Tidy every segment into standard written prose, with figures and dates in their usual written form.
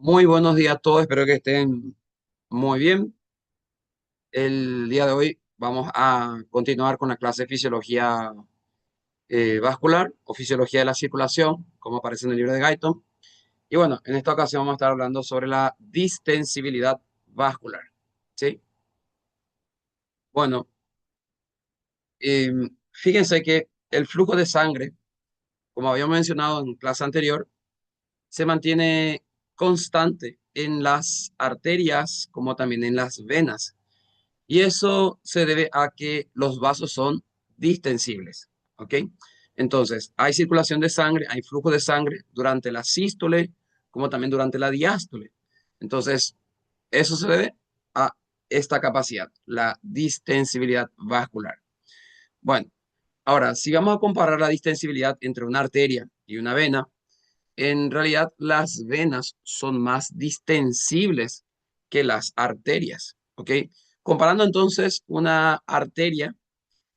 Muy buenos días a todos, espero que estén muy bien. El día de hoy vamos a continuar con la clase de fisiología vascular o fisiología de la circulación, como aparece en el libro de Guyton. Y bueno, en esta ocasión vamos a estar hablando sobre la distensibilidad vascular. ¿Sí? Bueno, eh, fíjense que el flujo de sangre, como habíamos mencionado en clase anterior, se mantiene constante en las arterias como también en las venas. Y eso se debe a que los vasos son distensibles, ¿ok? Entonces, hay circulación de sangre, hay flujo de sangre durante la sístole, como también durante la diástole. Entonces, eso se debe a esta capacidad, la distensibilidad vascular. Bueno, ahora, si vamos a comparar la distensibilidad entre una arteria y una vena, en realidad las venas son más distensibles que las arterias, ¿ok? Comparando entonces una arteria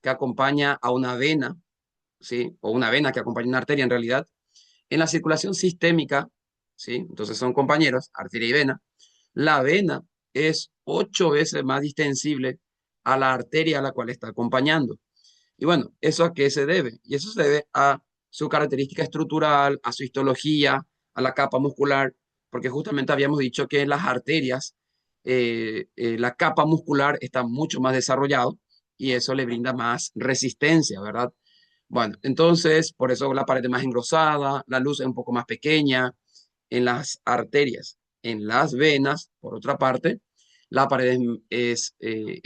que acompaña a una vena, ¿sí? O una vena que acompaña a una arteria en realidad, en la circulación sistémica, ¿sí? Entonces son compañeros, arteria y vena. La vena es 8 veces más distensible a la arteria a la cual está acompañando. Y bueno, ¿eso a qué se debe? Y eso se debe a su característica estructural, a su histología, a la capa muscular, porque justamente habíamos dicho que en las arterias la capa muscular está mucho más desarrollado y eso le brinda más resistencia, ¿verdad? Bueno, entonces, por eso la pared es más engrosada, la luz es un poco más pequeña en las arterias. En las venas, por otra parte, la pared es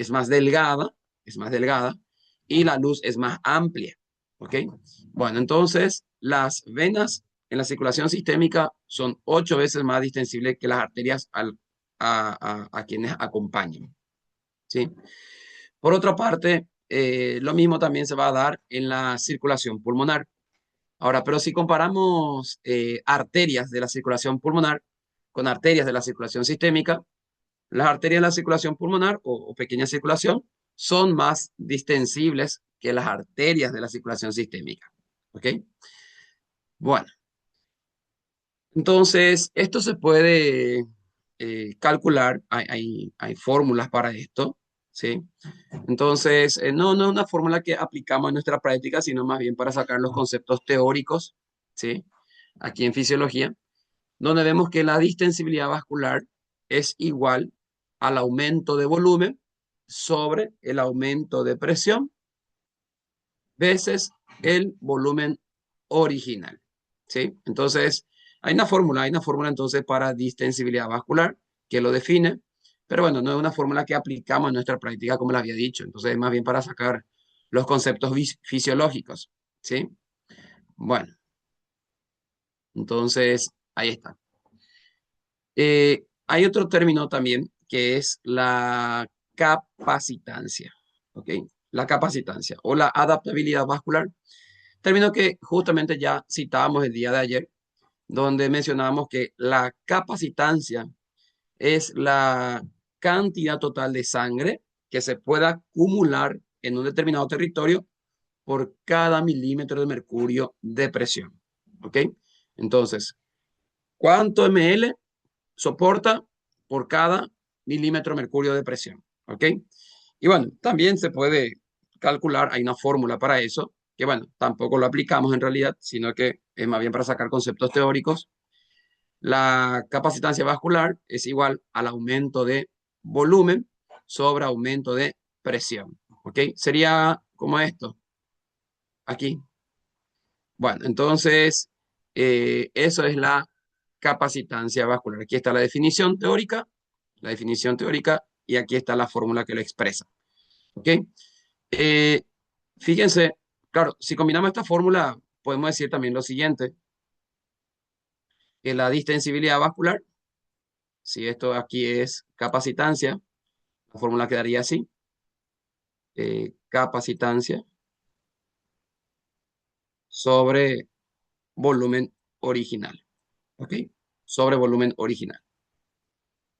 más delgada, es más delgada y la luz es más amplia. ¿Ok? Bueno, entonces las venas en la circulación sistémica son 8 veces más distensibles que las arterias a quienes acompañan. ¿Sí? Por otra parte, lo mismo también se va a dar en la circulación pulmonar. Ahora, pero si comparamos arterias de la circulación pulmonar con arterias de la circulación sistémica, las arterias de la circulación pulmonar o pequeña circulación son más distensibles que las arterias de la circulación sistémica. ¿Ok? Bueno, entonces esto se puede calcular, hay fórmulas para esto, ¿sí? Entonces, no es una fórmula que aplicamos en nuestra práctica, sino más bien para sacar los conceptos teóricos, ¿sí? Aquí en fisiología, donde vemos que la distensibilidad vascular es igual al aumento de volumen sobre el aumento de presión veces el volumen original, ¿sí? Entonces, hay una fórmula entonces para distensibilidad vascular que lo define, pero bueno, no es una fórmula que aplicamos en nuestra práctica como les había dicho, entonces es más bien para sacar los conceptos fisiológicos, ¿sí? Bueno, entonces ahí está. Hay otro término también que es la capacitancia, ¿ok? La capacitancia o la adaptabilidad vascular, término que justamente ya citábamos el día de ayer, donde mencionábamos que la capacitancia es la cantidad total de sangre que se pueda acumular en un determinado territorio por cada milímetro de mercurio de presión, ¿ok? Entonces, ¿cuánto ml soporta por cada milímetro de mercurio de presión? ¿Ok? Y bueno, también se puede calcular, hay una fórmula para eso, que bueno, tampoco lo aplicamos en realidad, sino que es más bien para sacar conceptos teóricos. La capacitancia vascular es igual al aumento de volumen sobre aumento de presión. ¿Ok? Sería como esto, aquí. Bueno, entonces, eso es la capacitancia vascular. Aquí está la definición teórica, y aquí está la fórmula que lo expresa. ¿Ok? Eh, Fíjense, claro, si combinamos esta fórmula, podemos decir también lo siguiente, que la distensibilidad vascular, si esto aquí es capacitancia, la fórmula quedaría así, capacitancia sobre volumen original. ¿Ok? Sobre volumen original.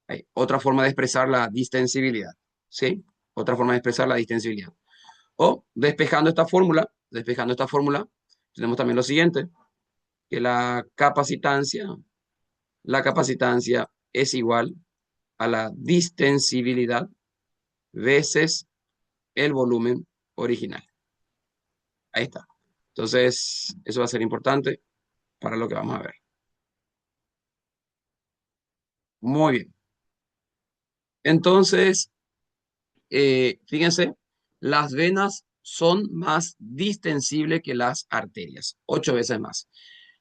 Hay otra forma de expresar la distensibilidad, ¿sí? Otra forma de expresar la distensibilidad. O despejando esta fórmula, tenemos también lo siguiente, que la capacitancia La capacitancia es igual a la distensibilidad veces el volumen original. Ahí está. Entonces, eso va a ser importante para lo que vamos a ver. Muy bien. Entonces, fíjense, las venas son más distensibles que las arterias, 8 veces más.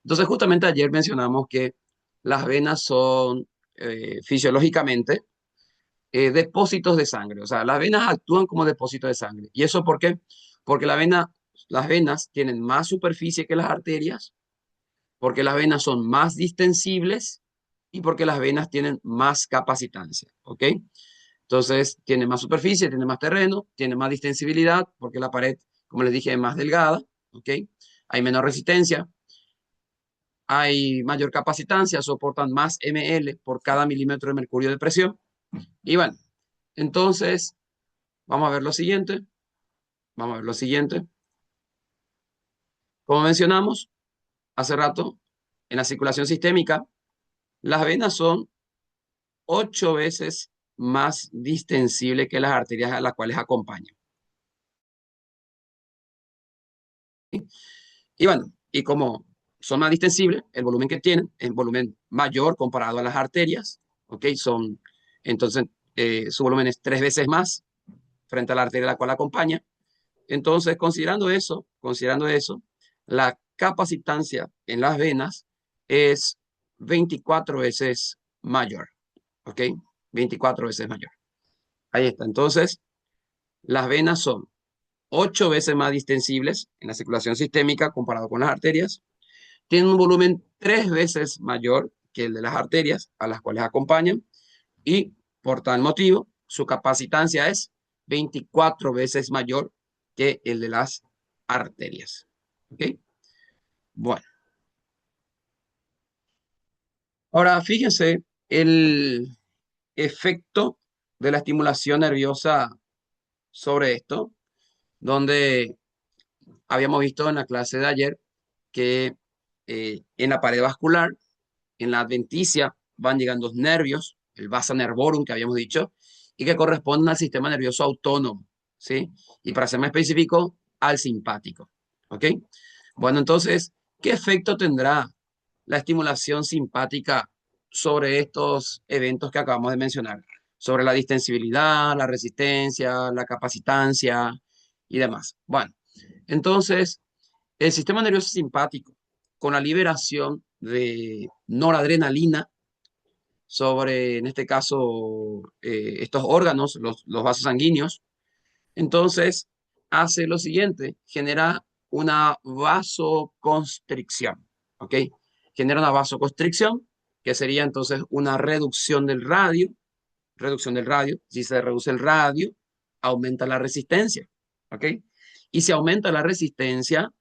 Entonces, justamente ayer mencionamos que las venas son fisiológicamente depósitos de sangre. O sea, las venas actúan como depósitos de sangre. ¿Y eso por qué? Porque las venas tienen más superficie que las arterias, porque las venas son más distensibles y porque las venas tienen más capacitancia. ¿Ok? Entonces, tiene más superficie, tiene más terreno, tiene más distensibilidad, porque la pared, como les dije, es más delgada. ¿Ok? Hay menor resistencia, hay mayor capacitancia, soportan más ml por cada milímetro de mercurio de presión. Y bueno, entonces, vamos a ver lo siguiente. Vamos a ver lo siguiente. Como mencionamos hace rato, en la circulación sistémica, las venas son 8 veces más distensibles que las arterias a las cuales acompañan. Y bueno, y como son más distensibles, el volumen que tienen es un volumen mayor comparado a las arterias, ¿ok? Entonces, su volumen es 3 veces más frente a la arteria a la cual acompaña. Entonces, considerando eso, la capacitancia en las venas es 24 veces mayor, ¿ok? 24 veces mayor. Ahí está. Entonces, las venas son 8 veces más distensibles en la circulación sistémica comparado con las arterias. Tienen un volumen 3 veces mayor que el de las arterias a las cuales acompañan y por tal motivo su capacitancia es 24 veces mayor que el de las arterias. ¿Ok? Bueno, ahora fíjense el efecto de la estimulación nerviosa sobre esto, donde habíamos visto en la clase de ayer que en la pared vascular, en la adventicia, van llegando nervios, el vasa nervorum que habíamos dicho, y que corresponden al sistema nervioso autónomo, ¿sí? Y para ser más específico, al simpático, ¿ok? Bueno, entonces, ¿qué efecto tendrá la estimulación simpática sobre estos eventos que acabamos de mencionar? Sobre la distensibilidad, la resistencia, la capacitancia y demás. Bueno, entonces, el sistema nervioso simpático, con la liberación de noradrenalina sobre, en este caso, estos órganos, los vasos sanguíneos, entonces hace lo siguiente, genera una vasoconstricción, ¿ok? Genera una vasoconstricción, que sería entonces una reducción del radio. Si se reduce el radio, aumenta la resistencia, ¿ok? Y si aumenta la resistencia,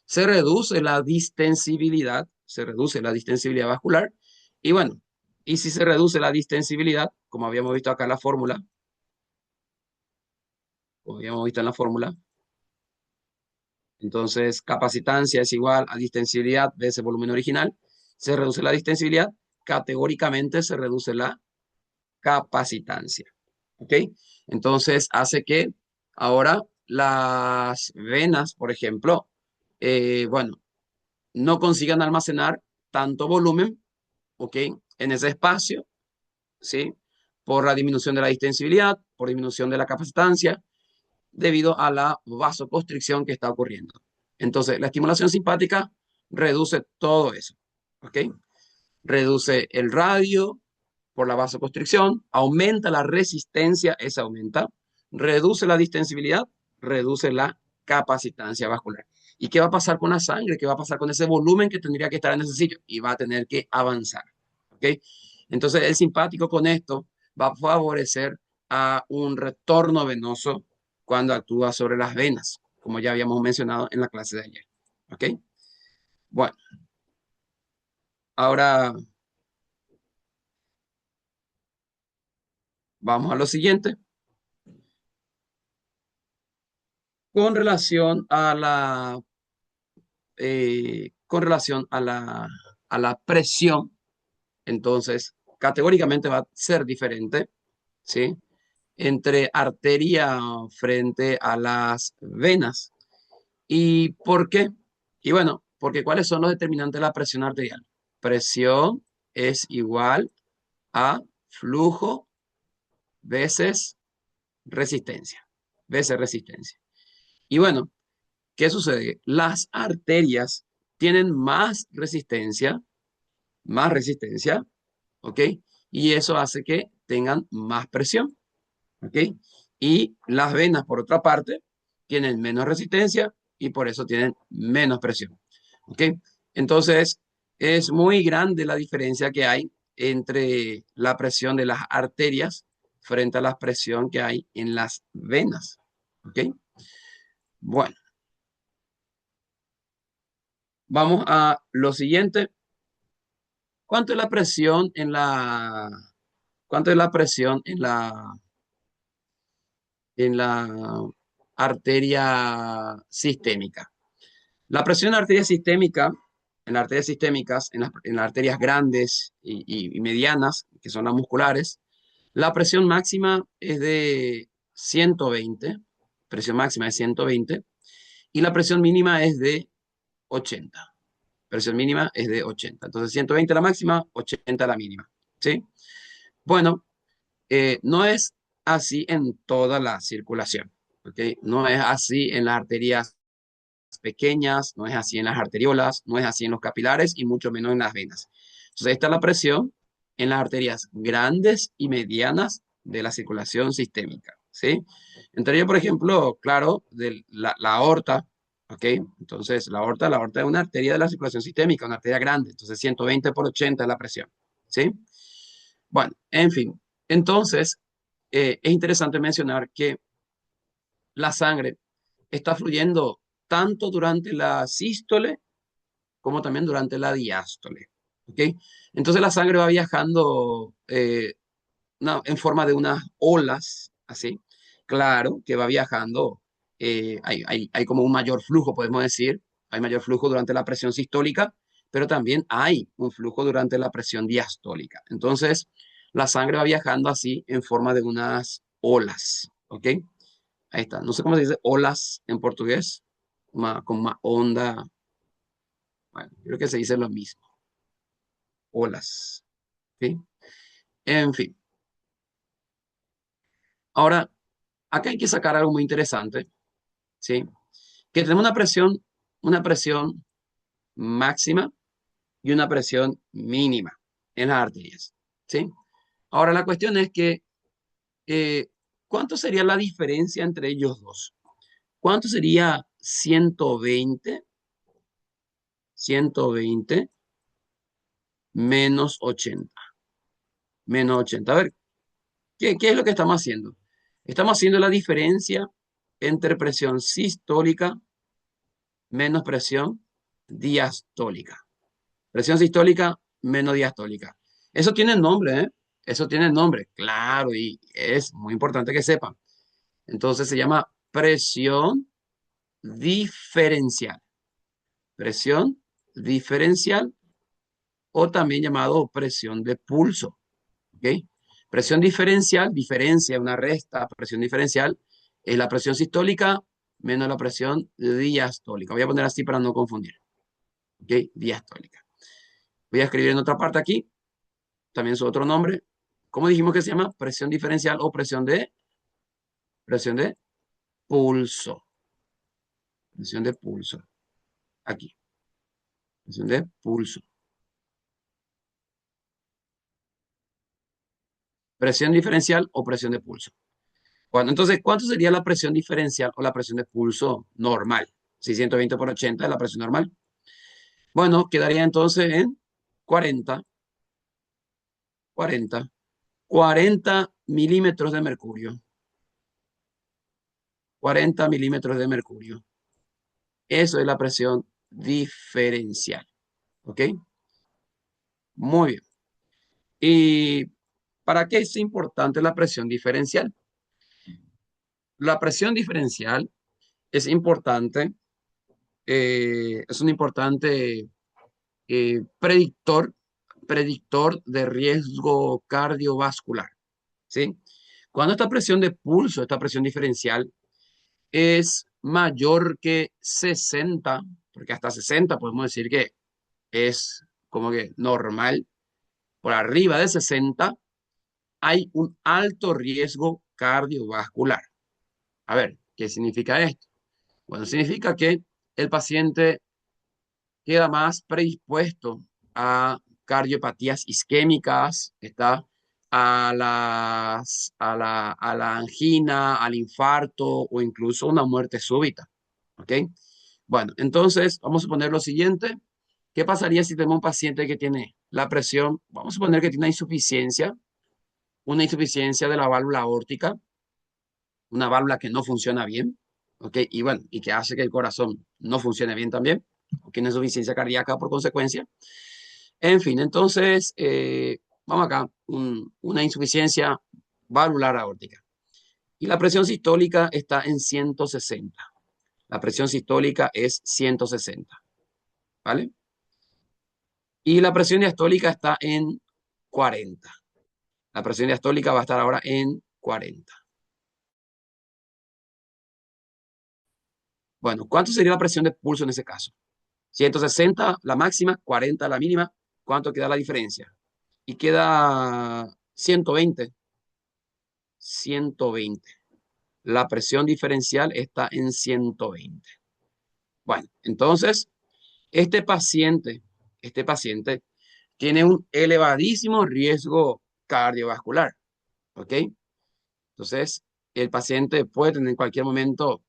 se reduce la distensibilidad vascular. Y bueno, y si se reduce la distensibilidad, como habíamos visto acá en la fórmula, como habíamos visto en la fórmula, entonces capacitancia es igual a distensibilidad de ese volumen original. Se reduce la distensibilidad, categóricamente se reduce la capacitancia. ¿Ok? Entonces hace que ahora las venas, por ejemplo, bueno, no consigan almacenar tanto volumen, ¿ok? En ese espacio, ¿sí? Por la disminución de la distensibilidad, por disminución de la capacitancia, debido a la vasoconstricción que está ocurriendo. Entonces, la estimulación simpática reduce todo eso, ¿ok? Reduce el radio por la vasoconstricción, aumenta la resistencia, esa aumenta, reduce la distensibilidad, reduce la capacitancia vascular. ¿Y qué va a pasar con la sangre? ¿Qué va a pasar con ese volumen que tendría que estar en ese sitio? Y va a tener que avanzar, ¿ok? Entonces, el simpático con esto va a favorecer a un retorno venoso cuando actúa sobre las venas, como ya habíamos mencionado en la clase de ayer, ¿ok? Bueno, ahora vamos a lo siguiente. Con relación a la a la presión, entonces categóricamente va a ser diferente, ¿sí? Entre arteria frente a las venas. ¿Y por qué? Y bueno, porque ¿cuáles son los determinantes de la presión arterial? Presión es igual a flujo veces resistencia, veces resistencia. Y bueno, ¿qué sucede? Las arterias tienen más resistencia, ¿ok? Y eso hace que tengan más presión, ¿ok? Y las venas, por otra parte, tienen menos resistencia y por eso tienen menos presión, ¿ok? Entonces, es muy grande la diferencia que hay entre la presión de las arterias frente a la presión que hay en las venas, ¿ok? Bueno, vamos a lo siguiente. ¿Cuánto es la presión en cuánto es la presión en la arteria sistémica? La presión en la arteria sistémica, en las arterias sistémicas, en las arterias grandes y medianas, que son las musculares, la presión máxima es de 120, presión máxima es 120, y la presión mínima es de 80. Presión mínima es de 80. Entonces, 120 la máxima, 80 la mínima. ¿Sí? Bueno, no es así en toda la circulación. ¿Ok? No es así en las arterias pequeñas, no es así en las arteriolas, no es así en los capilares y mucho menos en las venas. Entonces, esta es la presión en las arterias grandes y medianas de la circulación sistémica, ¿sí? Entre ellos, por ejemplo, claro, de la aorta, ¿ok? Entonces, la aorta es una arteria de la circulación sistémica, una arteria grande, entonces 120 por 80 es la presión, ¿sí? Bueno, en fin, entonces, es interesante mencionar que la sangre está fluyendo tanto durante la sístole como también durante la diástole. ¿Ok? Entonces la sangre va viajando en forma de unas olas, así. Claro que va viajando, hay como un mayor flujo, podemos decir. Hay mayor flujo durante la presión sistólica, pero también hay un flujo durante la presión diastólica. Entonces, la sangre va viajando así en forma de unas olas. ¿Ok? Ahí está. No sé cómo se dice olas en portugués, con más onda. Bueno, creo que se dice lo mismo. Olas. ¿Sí? En fin. Ahora, acá hay que sacar algo muy interesante, ¿sí? Que tenemos una presión máxima y una presión mínima en las arterias, ¿sí? Ahora, la cuestión es que, eh, ¿cuánto sería la diferencia entre ellos dos? ¿Cuánto sería 120 menos 80? Menos 80. A ver, ¿qué es lo que estamos haciendo? Estamos haciendo la diferencia entre presión sistólica menos presión diastólica. Presión sistólica menos diastólica. Eso tiene nombre, ¿eh? Eso tiene nombre, claro, y es muy importante que sepan. Entonces se llama presión diferencial. Presión diferencial o también llamado presión de pulso. ¿Ok? Presión diferencial, diferencia, una resta, presión diferencial, es la presión sistólica menos la presión diastólica. Voy a poner así para no confundir. ¿Ok? Diastólica. Voy a escribir en otra parte aquí, también su otro nombre. ¿Cómo dijimos que se llama? Presión diferencial o presión de pulso. Presión de pulso. Aquí. Presión de pulso. Presión diferencial o presión de pulso. Entonces, ¿cuánto sería la presión diferencial o la presión de pulso normal? Si 120 por 80 es la presión normal. Bueno, quedaría entonces en 40, 40, 40 milímetros de mercurio. 40 milímetros de mercurio. Eso es la presión diferencial. ¿Ok? Muy bien. ¿Y para qué es importante la presión diferencial? La presión diferencial es importante, es un importante predictor, predictor de riesgo cardiovascular, ¿sí? Cuando esta presión de pulso, esta presión diferencial, es mayor que 60, porque hasta 60 podemos decir que es como que normal, por arriba de 60 hay un alto riesgo cardiovascular. A ver, ¿qué significa esto? Bueno, significa que el paciente queda más predispuesto a cardiopatías isquémicas, está a la angina, al infarto o incluso una muerte súbita. ¿Ok? Bueno, entonces vamos a suponer lo siguiente. ¿Qué pasaría si tenemos un paciente que tiene la presión? Vamos a suponer que tiene una insuficiencia de la válvula aórtica, una válvula que no funciona bien, ¿ok? Y bueno, y que hace que el corazón no funcione bien también, o tiene insuficiencia cardíaca por consecuencia. En fin, entonces, vamos acá, una insuficiencia valvular aórtica. Y la presión sistólica está en 160. La presión sistólica es 160, ¿vale? Y la presión diastólica está en 40. La presión diastólica va a estar ahora en 40. Bueno, ¿cuánto sería la presión de pulso en ese caso? 160 la máxima, 40 la mínima. ¿Cuánto queda la diferencia? Y queda 120. 120. La presión diferencial está en 120. Bueno, entonces, este paciente tiene un elevadísimo riesgo cardiovascular, ¿ok? Entonces, el paciente puede tener en cualquier momento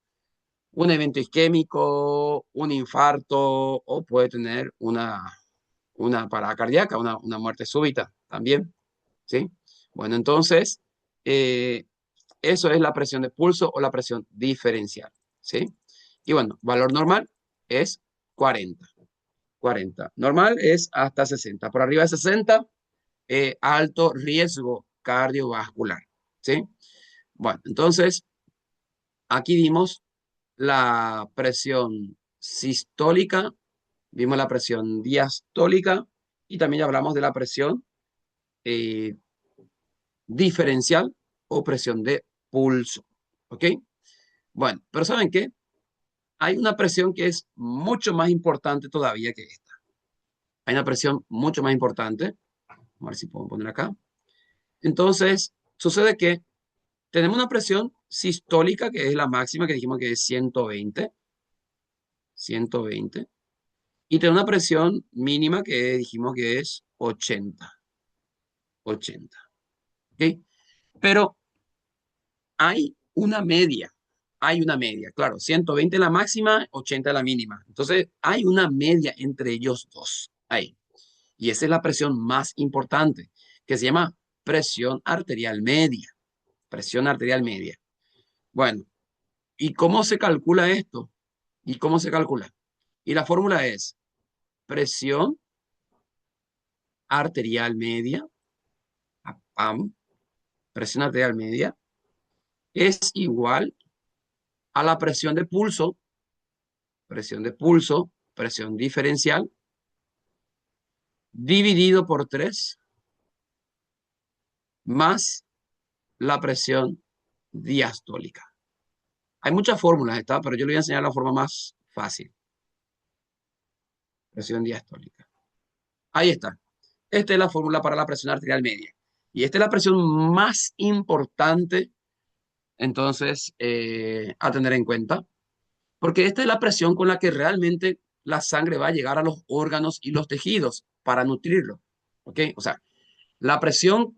un evento isquémico, un infarto o puede tener una parada cardíaca, una muerte súbita también, ¿sí? Bueno, entonces, eh, eso es la presión de pulso o la presión diferencial, ¿sí? Y bueno, valor normal es 40. 40. Normal es hasta 60. Por arriba de 60, alto riesgo cardiovascular, ¿sí? Bueno, entonces, aquí dimos la presión sistólica, vimos la presión diastólica y también ya hablamos de la presión eh, diferencial o presión de pulso. ¿Ok? Bueno, pero ¿saben qué? Hay una presión que es mucho más importante todavía que esta. Hay una presión mucho más importante. A ver si puedo poner acá. Entonces, sucede que tenemos una presión sistólica que es la máxima que dijimos que es 120. 120. Y tenemos una presión mínima que dijimos que es 80. 80. ¿Ok? Pero hay una media, claro, 120 la máxima, 80 la mínima. Entonces, hay una media entre ellos dos ahí. Y esa es la presión más importante, que se llama presión arterial media. Presión arterial media. Bueno, ¿y cómo se calcula esto? ¿Y cómo se calcula? Y la fórmula es presión arterial media, PAM, presión arterial media, es igual a la presión diferencial, dividido por 3 más la presión diastólica. Hay muchas fórmulas, ¿está? Pero yo le voy a enseñar la forma más fácil. Presión diastólica. Ahí está. Esta es la fórmula para la presión arterial media. Y esta es la presión más importante, entonces, a tener en cuenta, porque esta es la presión con la que realmente la sangre va a llegar a los órganos y los tejidos para nutrirlo. ¿Ok? O sea, la presión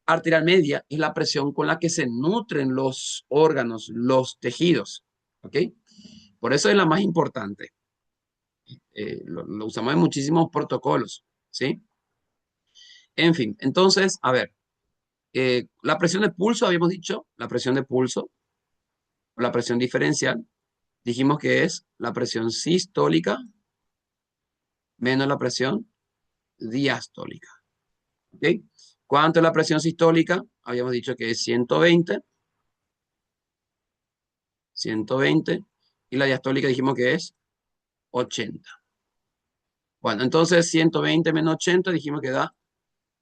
arterial media es la presión con la que se nutren los órganos, los tejidos. ¿Ok? Por eso es la más importante. Lo usamos en muchísimos protocolos. ¿Sí? En fin, entonces, a ver, la presión de pulso, habíamos dicho, la presión de pulso, la presión diferencial, dijimos que es la presión sistólica menos la presión diastólica. ¿Ok? ¿Cuánto es la presión sistólica? Habíamos dicho que es 120. 120. Y la diastólica dijimos que es 80. Bueno, entonces 120 menos 80 dijimos que da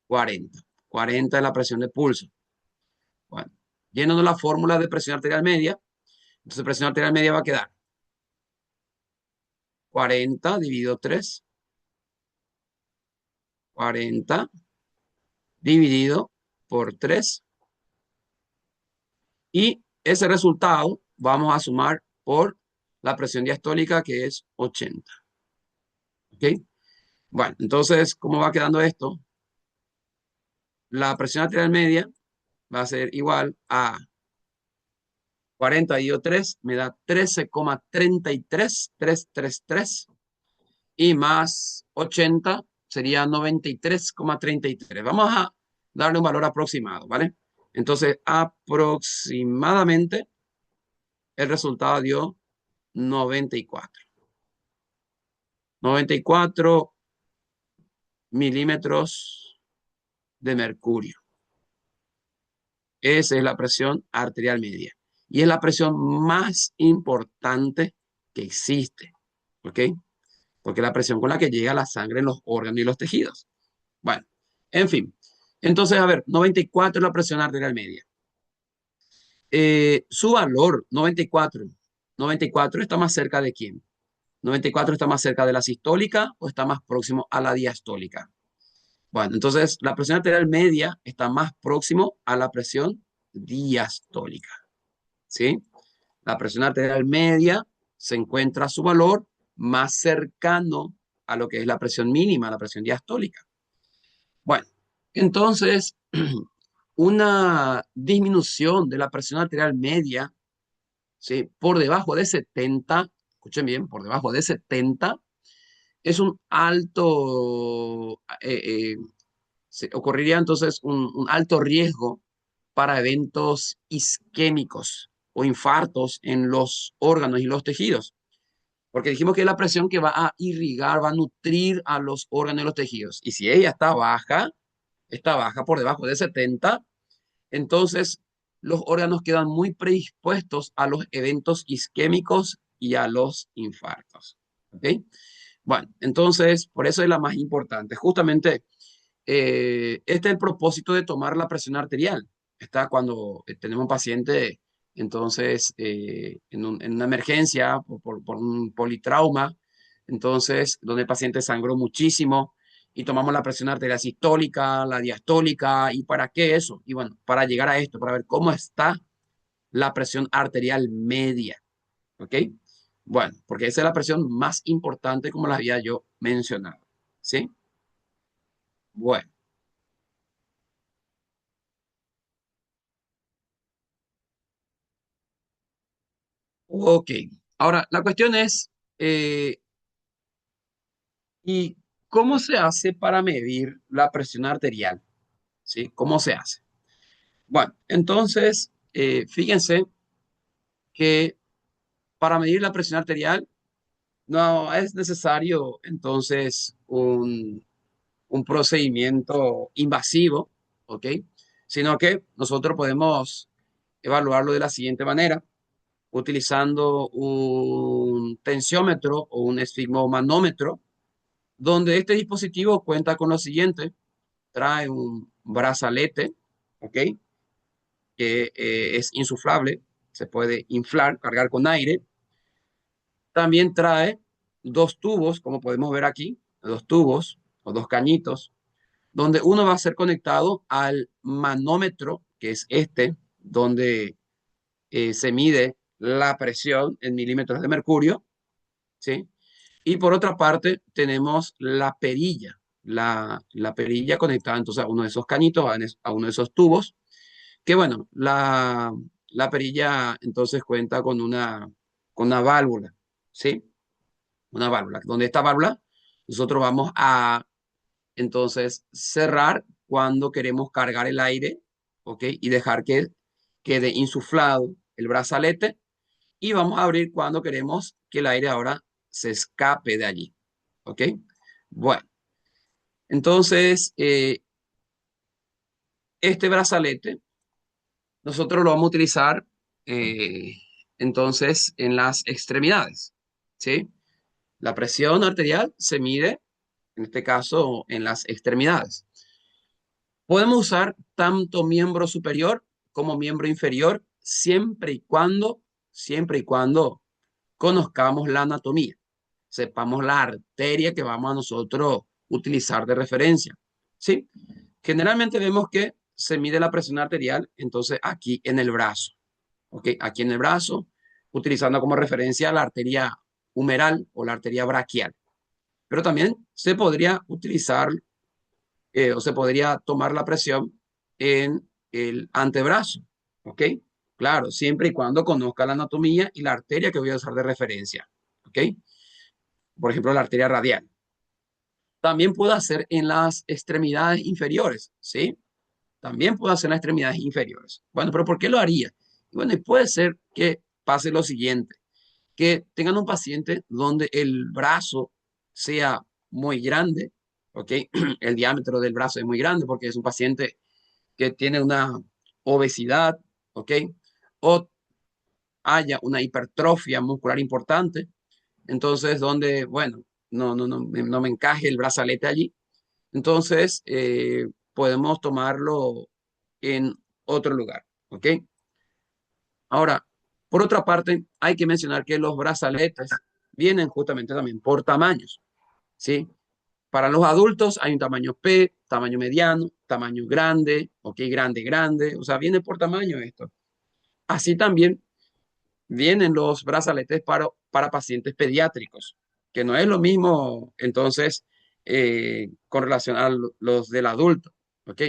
40. 40 es la presión de pulso. Bueno, llenando la fórmula de presión arterial media, entonces presión arterial media va a quedar 40 dividido 3, 40 dividido por 3, y ese resultado vamos a sumar por la presión diastólica, que es 80. ¿Ok? Bueno, entonces, ¿cómo va quedando esto? La presión arterial media va a ser igual a 40 dividido 3, me da 13,33333, y más 80 sería 93,33. Vamos a darle un valor aproximado, ¿vale? Entonces, aproximadamente el resultado dio 94. 94 milímetros de mercurio. Esa es la presión arterial media. Y es la presión más importante que existe. ¿Ok? Porque es la presión con la que llega la sangre en los órganos y los tejidos. Bueno, en fin. Entonces, a ver, 94 es la presión arterial media. Su valor, 94. 94 está más cerca de quién? 94 está más cerca de la sistólica o está más próximo a la diastólica. Bueno, entonces la presión arterial media está más próximo a la presión diastólica. ¿Sí? La presión arterial media se encuentra a su valor más cercano a lo que es la presión mínima, la presión diastólica. Bueno, entonces, una disminución de la presión arterial media, ¿sí?, por debajo de 70, escuchen bien, por debajo de 70, es un alto, ocurriría entonces un alto riesgo para eventos isquémicos o infartos en los órganos y los tejidos. Porque dijimos que es la presión que va a irrigar, va a nutrir a los órganos y los tejidos. Y si ella está baja por debajo de 70, entonces los órganos quedan muy predispuestos a los eventos isquémicos y a los infartos. ¿Ok? Bueno, entonces, por eso es la más importante. Justamente, este es el propósito de tomar la presión arterial. Está cuando tenemos un paciente, entonces, en una emergencia por un politrauma, entonces, donde el paciente sangró muchísimo y tomamos la presión arterial sistólica, la diastólica. ¿Y para qué eso? Y bueno, para llegar a esto, para ver cómo está la presión arterial media. ¿Ok? Bueno, porque esa es la presión más importante, como la había yo mencionado. ¿Sí? Bueno, ok. Ahora, la cuestión es, eh, ¿y cómo se hace para medir la presión arterial? ¿Sí? ¿Cómo se hace? Bueno, entonces, fíjense que para medir la presión arterial no es necesario entonces un procedimiento invasivo, ¿ok? Sino que nosotros podemos evaluarlo de la siguiente manera, utilizando un tensiómetro o un esfigmomanómetro, donde este dispositivo cuenta con lo siguiente: trae un brazalete, ¿ok?, que es insuflable, se puede inflar, cargar con aire. También trae dos tubos, como podemos ver aquí, dos tubos o dos cañitos, donde uno va a ser conectado al manómetro, que es este, donde se mide la presión en milímetros de mercurio, ¿sí? Y por otra parte tenemos la perilla, la perilla conectada entonces a uno de esos cañitos, a uno de esos tubos, que bueno, la perilla entonces cuenta con una válvula, ¿sí? Una válvula, donde esta válvula nosotros vamos a entonces cerrar cuando queremos cargar el aire, ¿ok? Y dejar que quede insuflado el brazalete, y vamos a abrir cuando queremos que el aire ahora se escape de allí, ¿ok? Bueno, entonces este brazalete nosotros lo vamos a utilizar eh, entonces en las extremidades, ¿sí? La presión arterial se mide en este caso en las extremidades. Podemos usar tanto miembro superior como miembro inferior siempre y cuando conozcamos la anatomía, sepamos la arteria que vamos a nosotros utilizar de referencia, ¿sí? Generalmente vemos que se mide la presión arterial, entonces aquí en el brazo, ¿ok? Aquí en el brazo, utilizando como referencia la arteria humeral o la arteria braquial. Pero también se podría utilizar o se podría tomar la presión en el antebrazo, ¿ok? Claro, siempre y cuando conozca la anatomía y la arteria que voy a usar de referencia, ¿ok? Por ejemplo, la arteria radial. También puedo hacer en las extremidades inferiores, ¿sí? También puedo hacer en las extremidades inferiores. Bueno, pero ¿por qué lo haría? Y bueno, y puede ser que pase lo siguiente, que tengan un paciente donde el brazo sea muy grande, ¿ok? El diámetro del brazo es muy grande porque es un paciente que tiene una obesidad, ¿ok? O haya una hipertrofia muscular importante, entonces donde, bueno, no me encaje el brazalete allí, entonces podemos tomarlo en otro lugar, ¿ok? Ahora, por otra parte, hay que mencionar que los brazaletes vienen justamente también por tamaños, ¿sí? Para los adultos hay un tamaño P, tamaño mediano, tamaño grande, ok, grande, grande, o sea, viene por tamaño esto. Así también vienen los brazaletes para pacientes pediátricos, que no es lo mismo entonces con relación a los del adulto, ok.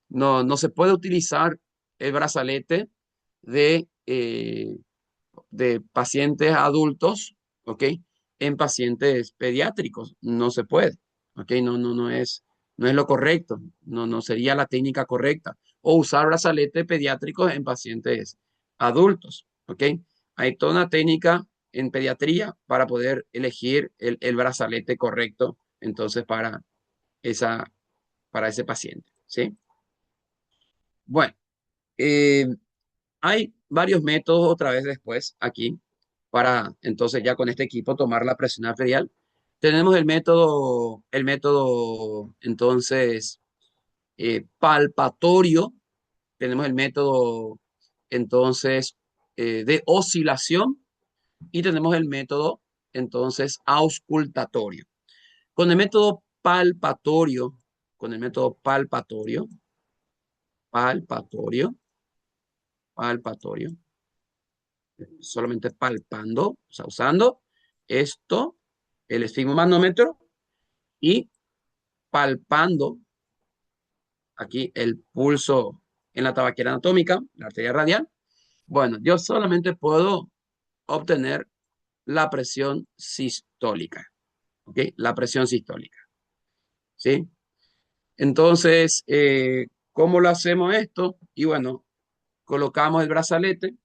No se puede utilizar el brazalete de, eh, de pacientes adultos, ¿ok? En pacientes pediátricos. No se puede, ¿ok? No es lo correcto, no sería la técnica correcta. O usar brazaletes pediátricos en pacientes adultos, ¿ok? Hay toda una técnica en pediatría para poder elegir el brazalete correcto, entonces, esa, para ese paciente, ¿sí? Bueno, eh, hay varios métodos otra vez después aquí para entonces ya con este equipo tomar la presión arterial. Tenemos el método entonces palpatorio, tenemos el método entonces de oscilación y tenemos el método entonces auscultatorio. Con el método palpatorio, con el método palpatorio, palpatorio, solamente palpando, o sea, usando esto, el esfigmomanómetro y palpando aquí el pulso en la tabaquera anatómica, la arteria radial. Bueno, yo solamente puedo obtener la presión sistólica, ¿ok? La presión sistólica, ¿sí? Entonces, ¿cómo lo hacemos esto? Y bueno, colocamos el brazalete,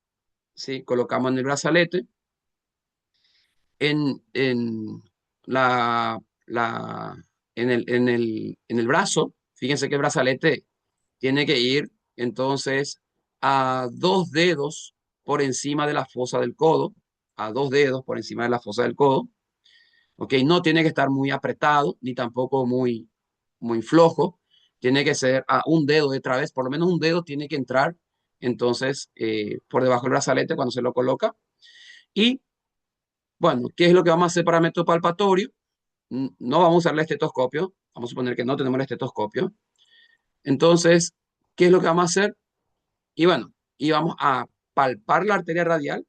¿sí? Colocamos en el brazalete en la, la, en el brazo. Fíjense que el brazalete tiene que ir entonces a 2 dedos por encima de la fosa del codo, a 2 dedos por encima de la fosa del codo. ¿Ok? No tiene que estar muy apretado ni tampoco muy flojo. Tiene que ser a un dedo de otra vez, por lo menos un dedo tiene que entrar entonces por debajo del brazalete cuando se lo coloca. Y bueno, ¿qué es lo que vamos a hacer para método palpatorio? No vamos a usar el estetoscopio, vamos a suponer que no tenemos el estetoscopio. Entonces, ¿qué es lo que vamos a hacer? Y bueno, y vamos a palpar la arteria radial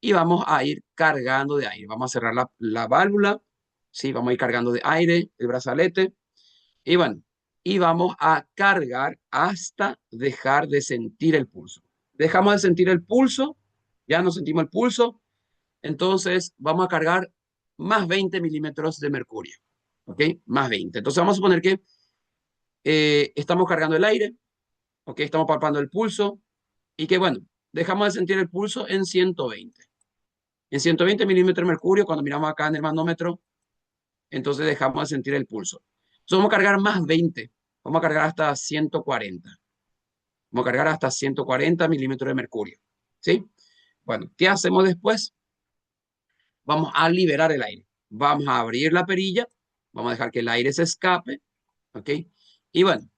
y vamos a ir cargando de aire. Vamos a cerrar la válvula, ¿sí? Vamos a ir cargando de aire el brazalete y bueno, y vamos a cargar hasta dejar de sentir el pulso. Dejamos de sentir el pulso, ya no sentimos el pulso, entonces vamos a cargar más 20 milímetros de mercurio, ¿ok? Más 20. Entonces vamos a suponer que estamos cargando el aire, ¿ok? Estamos palpando el pulso y que bueno, dejamos de sentir el pulso en 120. En 120 milímetros de mercurio, cuando miramos acá en el manómetro, entonces dejamos de sentir el pulso. Entonces vamos a cargar más 20, vamos a cargar hasta 140. Vamos a cargar hasta 140 milímetros de mercurio, ¿sí? Bueno, ¿qué hacemos después? Vamos a liberar el aire. vamos a abrir la perilla, vamos a dejar que el aire se escape, ¿ok? Y bueno,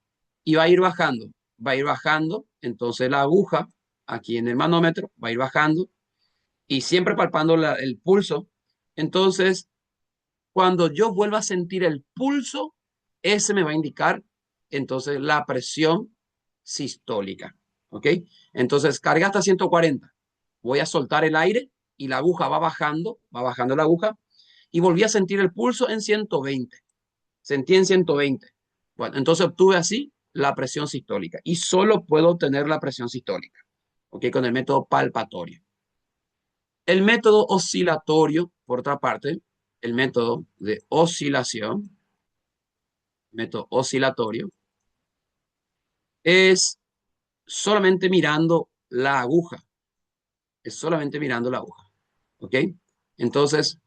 y va a ir bajando, entonces la aguja aquí en el manómetro va a ir bajando y siempre palpando el pulso. Entonces, cuando yo vuelva a sentir el pulso, ese me va a indicar entonces la presión sistólica, ¿ok? Entonces, carga hasta 140. Voy a soltar el aire y la aguja va bajando la aguja y volví a sentir el pulso en 120. Sentí en 120. Bueno, entonces obtuve así la presión sistólica y solo puedo obtener la presión sistólica, ¿ok? Con el método palpatorio. El método oscilatorio, por otra parte, el método de oscilación, método oscilatorio, es solamente mirando la aguja, es solamente mirando la aguja, ¿ok? Entonces,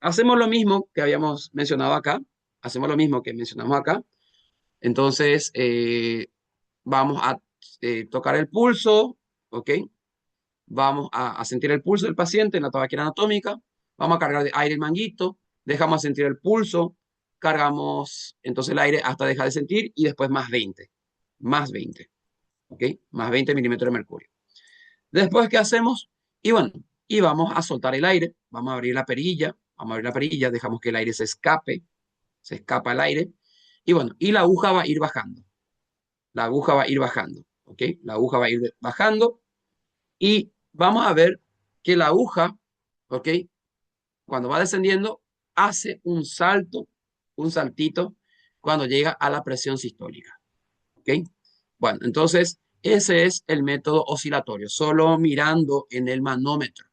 hacemos lo mismo que habíamos mencionado acá, hacemos lo mismo que mencionamos acá. Entonces, vamos a tocar el pulso, ¿ok? Vamos a sentir el pulso del paciente en la tabaquera anatómica, vamos a cargar de aire el manguito, dejamos sentir el pulso, cargamos entonces el aire hasta dejar de sentir y después más 20, ¿ok? Más 20 milímetros de mercurio. Después, ¿qué hacemos? Y bueno, y vamos a soltar el aire, vamos a abrir la perilla, dejamos que el aire se escapa el aire, y bueno, y la aguja va a ir bajando, la aguja va a ir bajando, ¿ok? La aguja va a ir bajando y vamos a ver que la aguja, ¿ok? Cuando va descendiendo, hace un salto, un saltito, cuando llega a la presión sistólica, ¿ok? Bueno, entonces ese es el método oscilatorio, solo mirando en el manómetro,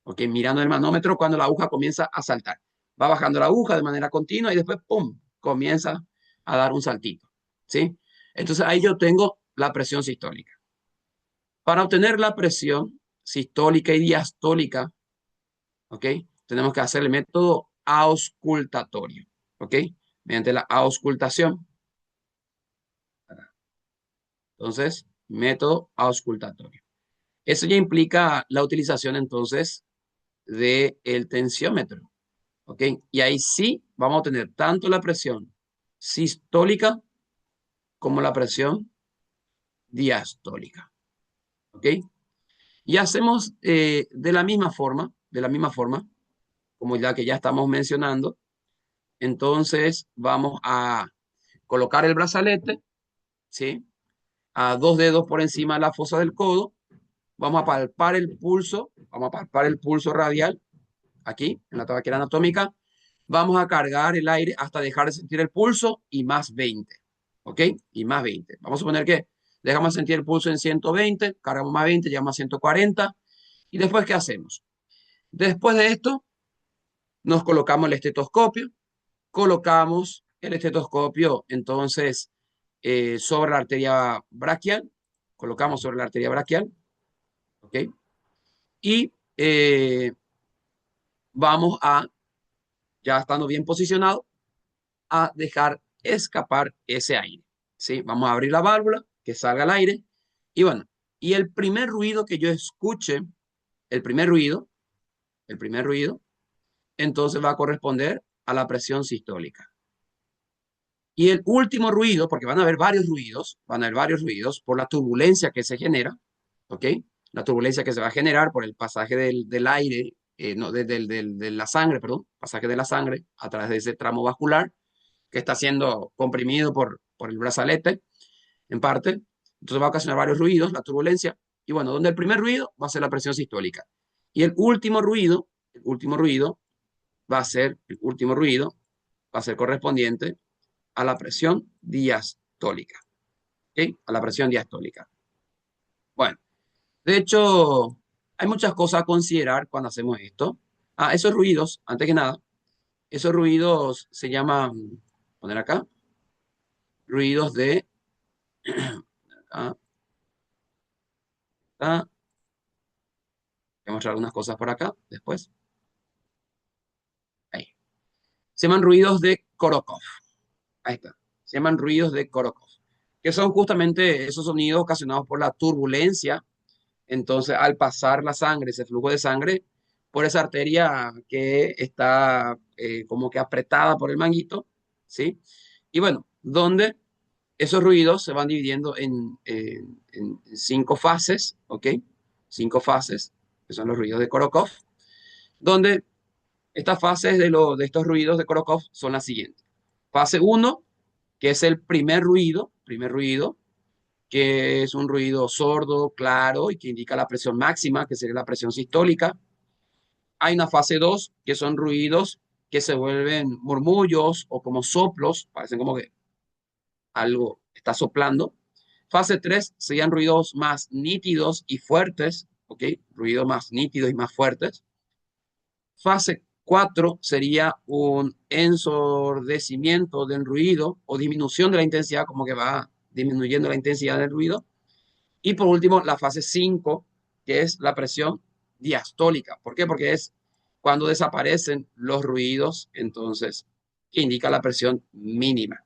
¿ok? Mirando el manómetro cuando la aguja comienza a saltar. Va bajando la aguja de manera continua y después, ¡pum!, comienza a dar un saltito, ¿sí? Entonces ahí yo tengo la presión sistólica. Para obtener la presión sistólica y diastólica, ¿ok? Tenemos que hacer el método auscultatorio, ¿ok? Mediante la auscultación. Entonces, método auscultatorio. Eso ya implica la utilización entonces del tensiómetro, ¿ok? Y ahí sí vamos a tener tanto la presión sistólica como la presión diastólica, ¿ok? Y hacemos de la misma forma, como ya que ya estamos mencionando. Entonces vamos a colocar el brazalete, ¿sí? A 2 dedos por encima de la fosa del codo. Vamos a palpar el pulso radial aquí en la tabaquera anatómica. Vamos a cargar el aire hasta dejar de sentir el pulso y más 20, ¿ok? Y más 20. Vamos a suponer que dejamos de sentir el pulso en 120, cargamos más 20, llegamos a 140. ¿Y después qué hacemos? Después de esto, nos colocamos el estetoscopio, colocamos el estetoscopio entonces sobre la arteria braquial, colocamos sobre la arteria braquial, ¿ok? Y vamos a, ya estando bien posicionado, a dejar escapar ese aire, ¿sí? Vamos a abrir la válvula, que salga el aire, y bueno, y el primer ruido que yo escuche, el primer ruido, el primer ruido, entonces va a corresponder a la presión sistólica. Y el último ruido, porque van a haber varios ruidos por la turbulencia que se genera, ¿ok? La turbulencia que se va a generar por el pasaje del aire, no, de la sangre, perdón, pasaje de la sangre a través de ese tramo vascular que está siendo comprimido por el brazalete, en parte. Entonces va a ocasionar varios ruidos, la turbulencia. Y bueno, donde el primer ruido va a ser la presión sistólica. Y el último ruido el último ruido va a ser correspondiente a la presión diastólica, ¿ok? A la presión diastólica. Bueno, de hecho, hay muchas cosas a considerar cuando hacemos esto. Esos ruidos, antes que nada, esos ruidos se llaman, poner acá, ruidos de, acá, acá. Voy a mostrar algunas cosas por acá después. Ahí. Se llaman ruidos de Korokov. Ahí está. Se llaman ruidos de Korokov, que son justamente esos sonidos ocasionados por la turbulencia. Entonces, al pasar la sangre, ese flujo de sangre por esa arteria que está como que apretada por el manguito, ¿sí? Y bueno, donde esos ruidos se van dividiendo en cinco fases, ¿ok? Cinco fases, que son los ruidos de Korokov, donde estas fases de estos ruidos de Korokov son las siguientes. Fase uno, que es el primer ruido, que es un ruido sordo, claro, y que indica la presión máxima, que sería la presión sistólica. Hay una fase 2 que son ruidos que se vuelven murmullos o como soplos, parecen como que algo está soplando. Fase 3 serían ruidos más nítidos y fuertes, ¿ok? Ruidos más nítidos y más fuertes. Fase 4 sería un ensordecimiento del ruido o disminución de la intensidad, como que va disminuyendo la intensidad del ruido. Y por último, la fase 5, que es la presión diastólica. ¿Por qué? Porque es cuando desaparecen los ruidos, entonces indica la presión mínima.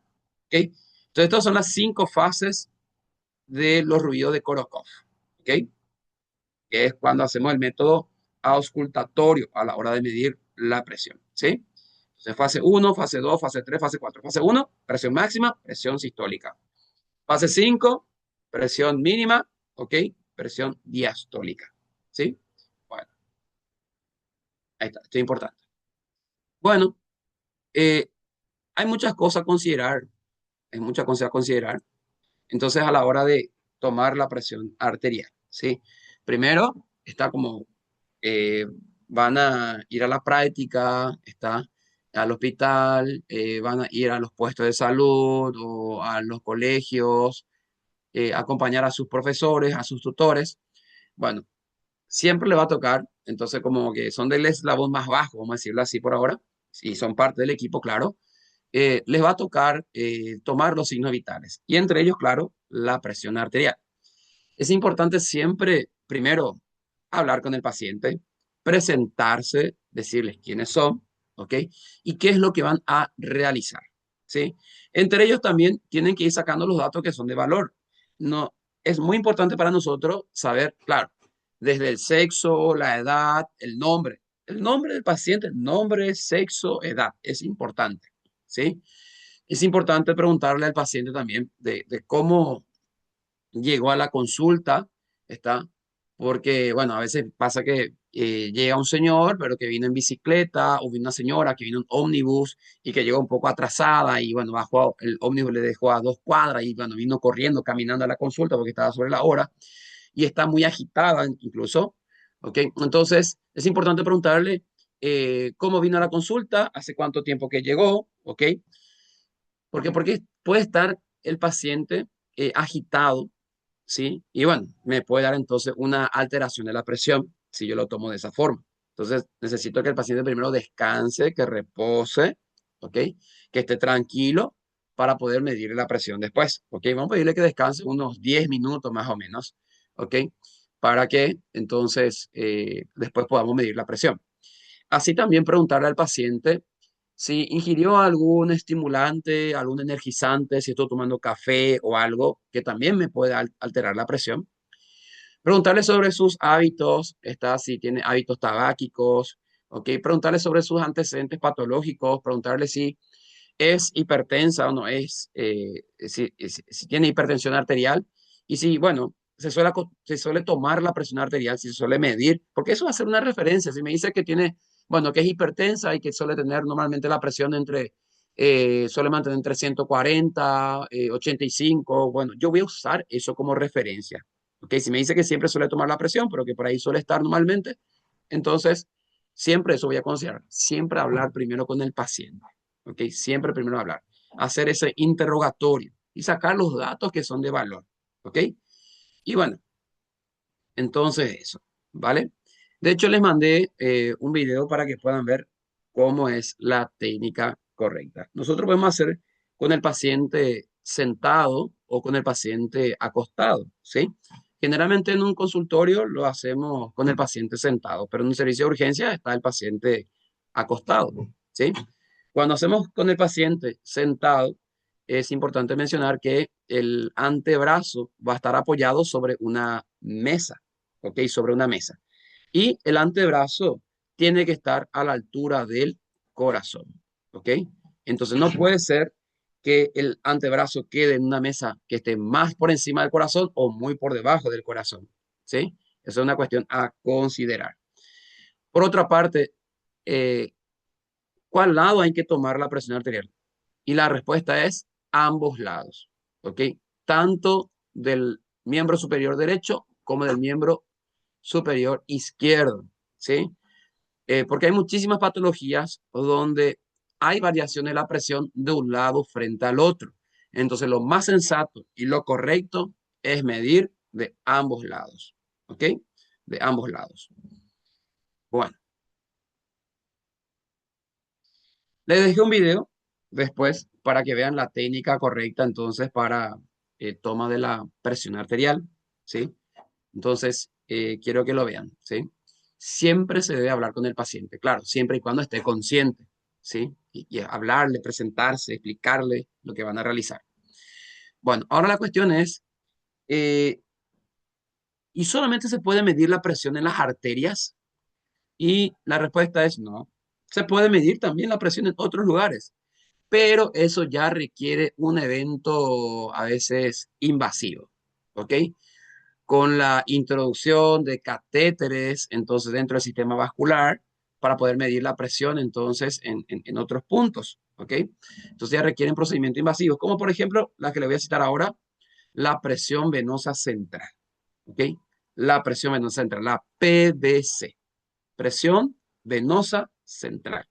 ¿Ok? Entonces, estas son las cinco fases de los ruidos de Korokov. ¿Ok? Que es cuando hacemos el método auscultatorio a la hora de medir la presión. ¿Sí? Entonces, fase uno, fase 2, fase 3, fase 4. Fase uno, presión máxima, presión sistólica. Fase 5, presión mínima, ¿ok? Presión diastólica, ¿sí? Bueno, ahí está, esto es importante. Bueno, eh, hay muchas cosas a considerar, hay muchas cosas a considerar. Entonces, a la hora de tomar la presión arterial, ¿sí? Primero, está como eh, van a ir a la práctica, está al hospital, van a ir a los puestos de salud o a los colegios, acompañar a sus profesores, a sus tutores. Bueno, siempre le va a tocar, entonces como que son del eslabón más bajo, vamos a decirlo así por ahora, si son parte del equipo, claro, les va a tocar tomar los signos vitales y entre ellos, claro, la presión arterial. Es importante siempre, primero, hablar con el paciente, presentarse, decirles quiénes son, ¿ok? Y qué es lo que van a realizar, ¿sí? Entre ellos también tienen que ir sacando los datos que son de valor. No, es muy importante para nosotros saber, claro, desde el sexo, la edad, el nombre del paciente, nombre, sexo, edad, es importante, ¿sí? Es importante preguntarle al paciente también de cómo llegó a la consulta, ¿está? Porque, bueno, a veces pasa que llega un señor, pero que vino en bicicleta, o vino una señora que vino en ómnibus y que llegó un poco atrasada y, bueno, bajó, el ómnibus le dejó a 2 cuadras y, bueno, vino corriendo, caminando a la consulta porque estaba sobre la hora y está muy agitada incluso, ¿ok? Entonces, es importante preguntarle cómo vino a la consulta, hace cuánto tiempo que llegó, ¿ok? Porque puede estar el paciente agitado, ¿sí? Y bueno, me puede dar entonces una alteración de la presión si yo lo tomo de esa forma. Entonces, necesito que el paciente primero descanse, que repose, ¿ok? Que esté tranquilo para poder medir la presión después, ¿ok? Vamos a pedirle que descanse unos 10 minutos más o menos, ¿ok? Para que entonces después podamos medir la presión. Así también preguntarle al paciente si ingirió algún estimulante, algún energizante, si estoy tomando café o algo que también me puede alterar la presión. Preguntarle sobre sus hábitos, está, si tiene hábitos tabáquicos, ¿ok? Preguntarle sobre sus antecedentes patológicos, preguntarle si es hipertensa o no es, si tiene hipertensión arterial y si, bueno, se suele tomar la presión arterial, si se suele medir, porque eso va a ser una referencia. Si me dice que tiene, bueno, que es hipertensa y que suele tener normalmente la presión suele mantener entre 140, 85, bueno, yo voy a usar eso como referencia. ¿Ok? Si me dice que siempre suele tomar la presión, pero que por ahí suele estar normalmente, entonces siempre eso voy a considerar. Siempre hablar primero con el paciente. ¿Ok? Siempre primero hablar. Hacer ese interrogatorio y sacar los datos que son de valor. ¿Ok? Y bueno, entonces eso. ¿Vale? De hecho, les mandé un video para que puedan ver cómo es la técnica correcta. Nosotros podemos hacer con el paciente sentado o con el paciente acostado, ¿sí? Generalmente en un consultorio lo hacemos con el paciente sentado, pero en un servicio de urgencia está el paciente acostado, ¿sí? Cuando hacemos con el paciente sentado, es importante mencionar que el antebrazo va a estar apoyado sobre una mesa, ¿ok? Sobre una mesa. Y el antebrazo tiene que estar a la altura del corazón, ¿ok? Entonces no puede ser que el antebrazo quede en una mesa que esté más por encima del corazón o muy por debajo del corazón, ¿sí? Esa es una cuestión a considerar. Por otra parte, eh, ¿cuál lado hay que tomar la presión arterial? Y la respuesta es ambos lados, ¿ok? Tanto del miembro superior derecho como del miembro superior izquierdo, ¿sí? Porque hay muchísimas patologías donde hay variaciones de la presión de un lado frente al otro. Entonces, lo más sensato y lo correcto es medir de ambos lados, ¿ok? De ambos lados. Bueno, les dejé un video después para que vean la técnica correcta entonces para toma de la presión arterial, ¿sí? Entonces, quiero que lo vean, ¿sí? Siempre se debe hablar con el paciente, claro, siempre y cuando esté consciente, ¿sí? Y hablarle, presentarse, explicarle lo que van a realizar. Bueno, ahora la cuestión es, eh, ¿y solamente se puede medir la presión en las arterias? Y la respuesta es no. Se puede medir también la presión en otros lugares, pero eso ya requiere un evento a veces invasivo, ¿ok? Con la introducción de catéteres, entonces dentro del sistema vascular, para poder medir la presión, entonces, en otros puntos, ¿ok? Entonces ya requieren procedimientos invasivos, como por ejemplo, la que le voy a citar ahora, la presión venosa central, ¿ok? La presión venosa central, la PVC, presión venosa central.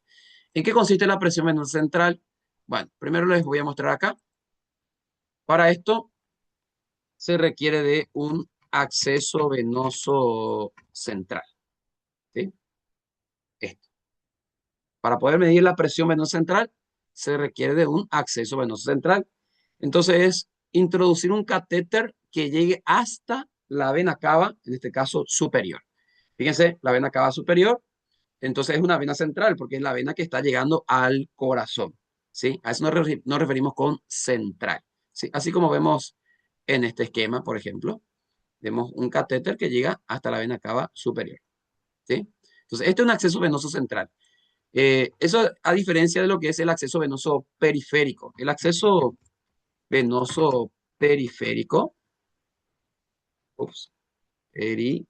¿En qué consiste la presión venosa central? Bueno, primero les voy a mostrar acá. Para esto se requiere de un acceso venoso central, ¿sí? Esto. Para poder medir la presión venosa central, se requiere de un acceso venoso central. Entonces es introducir un catéter que llegue hasta la vena cava, en este caso superior. Fíjense, la vena cava superior, entonces es una vena central porque es la vena que está llegando al corazón, ¿sí? A eso nos referimos con central, ¿sí? Así como vemos en este esquema, por ejemplo, vemos un catéter que llega hasta la vena cava superior, ¿sí? Entonces, este es un acceso venoso central. Eso a diferencia de lo que es el acceso venoso periférico. El acceso venoso periférico, ups, periférico,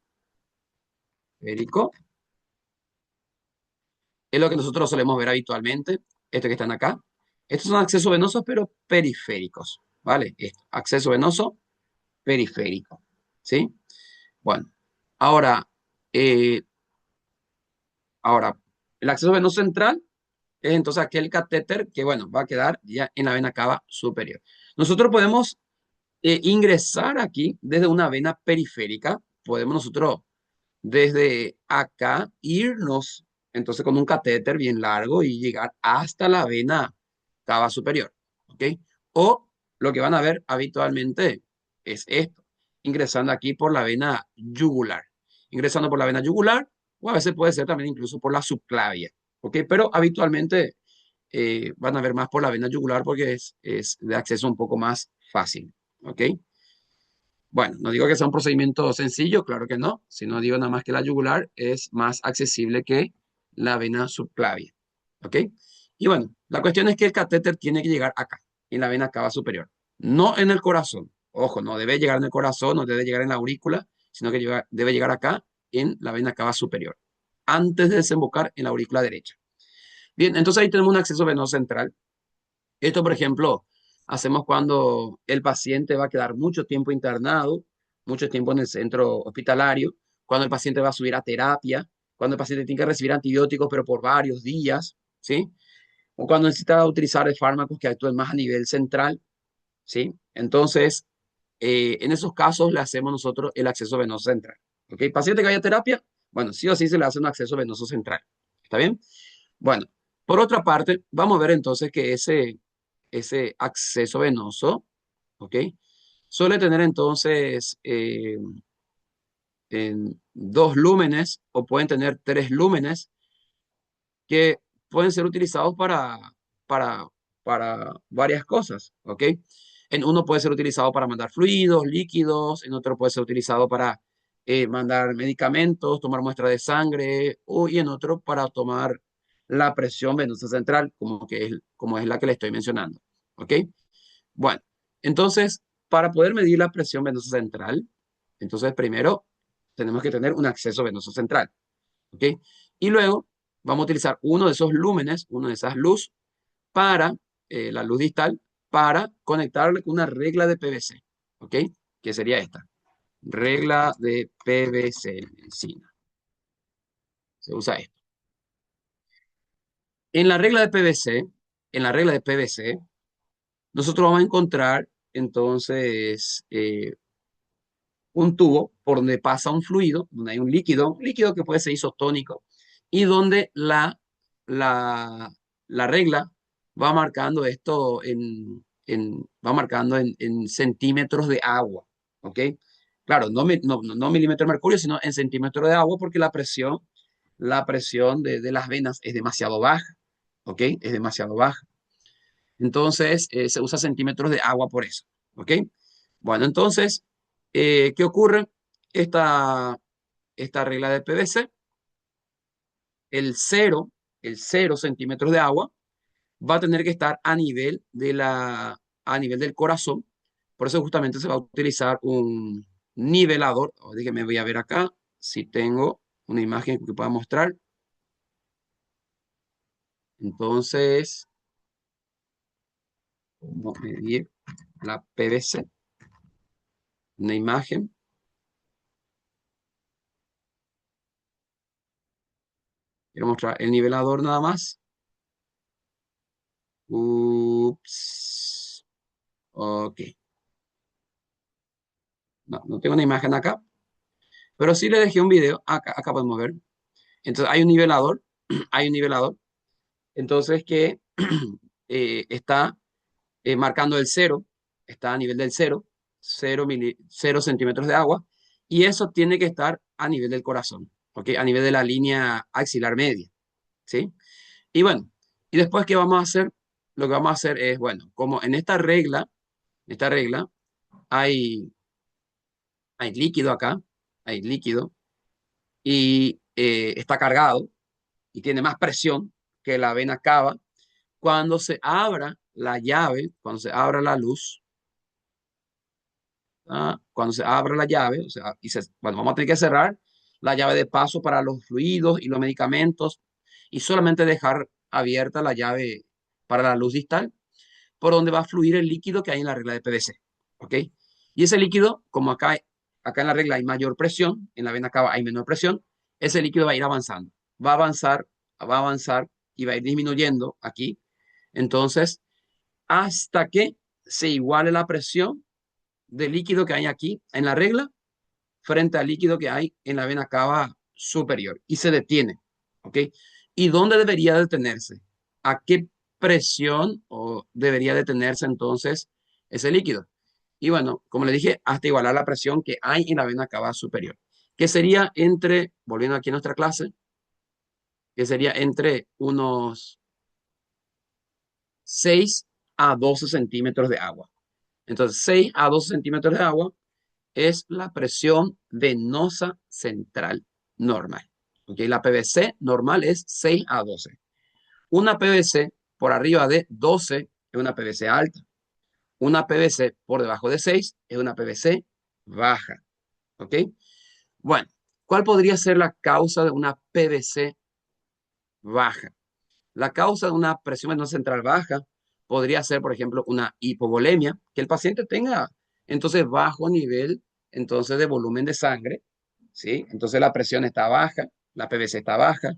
es lo que nosotros solemos ver habitualmente, estos que están acá. Estos son accesos venosos, pero periféricos, ¿vale? Esto, acceso venoso periférico, ¿sí? Bueno, ahora, eh, ahora, el acceso venoso central es entonces aquel catéter que, bueno, va a quedar ya en la vena cava superior. Nosotros podemos ingresar aquí desde una vena periférica, podemos nosotros desde acá irnos entonces con un catéter bien largo y llegar hasta la vena cava superior, ¿ok? O lo que van a ver habitualmente es esto, ingresando aquí por la vena yugular, ingresando por la vena yugular o a veces puede ser también incluso por la subclavia, ¿ok? Pero habitualmente van a ver más por la vena yugular porque es de acceso un poco más fácil, ¿ok? Bueno, no digo que sea un procedimiento sencillo, claro que no, sino digo nada más que la yugular es más accesible que la vena subclavia, ¿ok? Y bueno, la cuestión es que el catéter tiene que llegar acá, en la vena cava superior, no en el corazón. Ojo, no debe llegar en el corazón, no debe llegar en la aurícula, sino que debe llegar acá en la vena cava superior, antes de desembocar en la aurícula derecha. Bien, entonces ahí tenemos un acceso venoso central. Esto, por ejemplo, hacemos cuando el paciente va a quedar mucho tiempo internado, mucho tiempo en el centro hospitalario, cuando el paciente va a subir a terapia, cuando el paciente tiene que recibir antibióticos, pero por varios días, ¿sí? O cuando necesita utilizar fármacos que actúen más a nivel central, ¿sí? Entonces, en esos casos le hacemos nosotros el acceso venoso central, ¿ok? Paciente que vaya a terapia, bueno, sí o sí se le hace un acceso venoso central, ¿está bien? Bueno, por otra parte, vamos a ver entonces que ese acceso venoso, ¿ok? Suele tener entonces en 2 lúmenes o pueden tener 3 lúmenes que pueden ser utilizados para, para varias cosas, ¿ok? En uno puede ser utilizado para mandar fluidos, líquidos, en otro puede ser utilizado para mandar medicamentos, tomar muestra de sangre, y en otro para tomar la presión venosa central, como es la que le estoy mencionando. ¿Ok? Bueno, entonces, para poder medir la presión venosa central, entonces primero tenemos que tener un acceso venoso central. ¿Ok? Y luego vamos a utilizar uno de esos lúmenes, una de esas luz, para la luz distal, para conectarle con una regla de PVC. ¿Ok? Que sería esta. Regla de PVC en medicina. Se usa esto. En la regla de PVC, en la regla de PVC, nosotros vamos a encontrar entonces un tubo por donde pasa un fluido, donde hay un líquido que puede ser isotónico, y donde la regla va marcando esto va marcando en centímetros de agua, ¿ok? Claro, no milímetros de mercurio, sino en centímetros de agua, porque la presión de las venas es demasiado baja, ¿ok? Es demasiado baja. Entonces, se usa centímetros de agua por eso, ¿ok? Bueno, entonces, ¿qué ocurre? Esta, esta regla de PVC, el cero, el 0 centímetros de agua va a tener que estar a nivel del corazón. Por eso justamente se va a utilizar un nivelador. Déjenme, voy a ver acá si tengo una imagen que pueda mostrar. Entonces, vamos a medir la PVC, una imagen. Quiero mostrar el nivelador nada más. Ups. Ok. No, no tengo una imagen acá, pero sí le dejé un video. Acá podemos ver. Entonces hay un nivelador, hay un nivelador. Entonces que está marcando el cero, está a nivel del cero, 0 centímetros de agua, y eso tiene que estar a nivel del corazón, ¿ok? A nivel de la línea axilar media, ¿sí? Y bueno, y después, ¿qué vamos a hacer? Lo que vamos a hacer es, bueno, como en esta regla hay líquido acá, hay líquido, y está cargado y tiene más presión que la vena cava. Cuando se abra la llave, cuando se abra la luz, cuando se abra la llave, o sea, bueno, vamos a tener que cerrar la llave de paso para los fluidos y los medicamentos y solamente dejar abierta la llave para la luz distal, por donde va a fluir el líquido que hay en la regla de PVC. ¿Ok? Y ese líquido, como acá en la regla hay mayor presión, en la vena cava hay menor presión, ese líquido va a ir avanzando. Va a avanzar, va a avanzar y va a ir disminuyendo aquí. Entonces, hasta que se iguale la presión del líquido que hay aquí en la regla frente al líquido que hay en la vena cava superior y se detiene. ¿Ok? ¿Y dónde debería detenerse? ¿A qué presión debería detenerse entonces ese líquido? Y bueno, como le dije, hasta igualar la presión que hay en la vena cava superior, que sería volviendo aquí a nuestra clase, que sería entre unos 6 a 12 centímetros de agua. Entonces, 6 a 12 centímetros de agua es la presión venosa central normal. ¿Ok? La PVC normal es 6 a 12. Una PVC por arriba de 12 es una PVC alta. Una PVC por debajo de 6 es una PVC baja. ¿Ok? Bueno, ¿cuál podría ser la causa de una PVC baja? La causa de una presión venosa central baja podría ser, por ejemplo, una hipovolemia, que el paciente tenga entonces bajo nivel entonces de volumen de sangre, ¿sí? Entonces la presión está baja, la PVC está baja.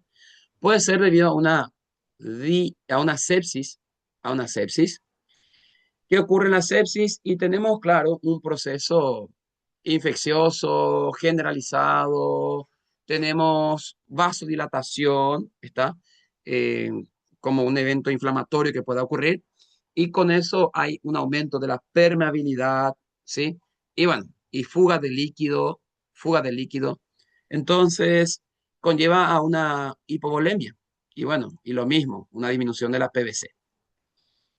Puede ser debido a una sepsis. ¿Qué ocurre en la sepsis? Y tenemos, claro, un proceso infeccioso, generalizado, tenemos vasodilatación, ¿está? Eh, como un evento inflamatorio que pueda ocurrir, y con eso hay un aumento de la permeabilidad, ¿sí? Y bueno, y fuga de líquido. Entonces, conlleva a una hipovolemia, y bueno, y lo mismo, una disminución de la PVC.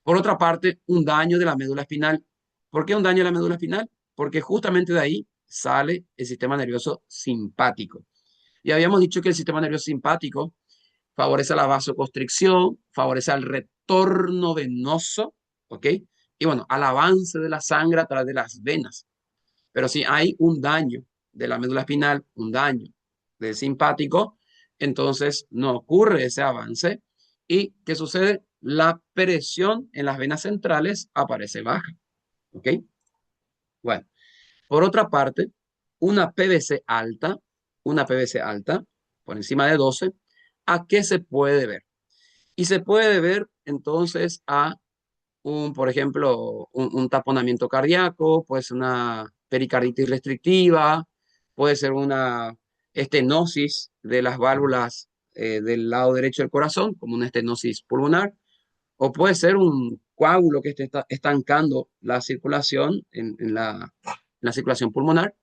Por otra parte, un daño de la médula espinal. ¿Por qué un daño de la médula espinal? Porque justamente de ahí sale el sistema nervioso simpático. Y habíamos dicho que el sistema nervioso simpático favorece la vasoconstricción, favorece al retorno venoso, ¿ok? Y bueno, al avance de la sangre a través de las venas. Pero si hay un daño de la médula espinal, un daño del simpático, entonces no ocurre ese avance. ¿Y qué sucede? La presión en las venas centrales aparece baja, ¿ok? Bueno, por otra parte, una PVC alta, por encima de 12, ¿a qué se puede ver? Y se puede ver entonces a por ejemplo, un taponamiento cardíaco, puede ser una pericarditis restrictiva, puede ser una estenosis de las válvulas del lado derecho del corazón, como una estenosis pulmonar, o puede ser un coágulo que esté estancando la circulación en la circulación pulmonar,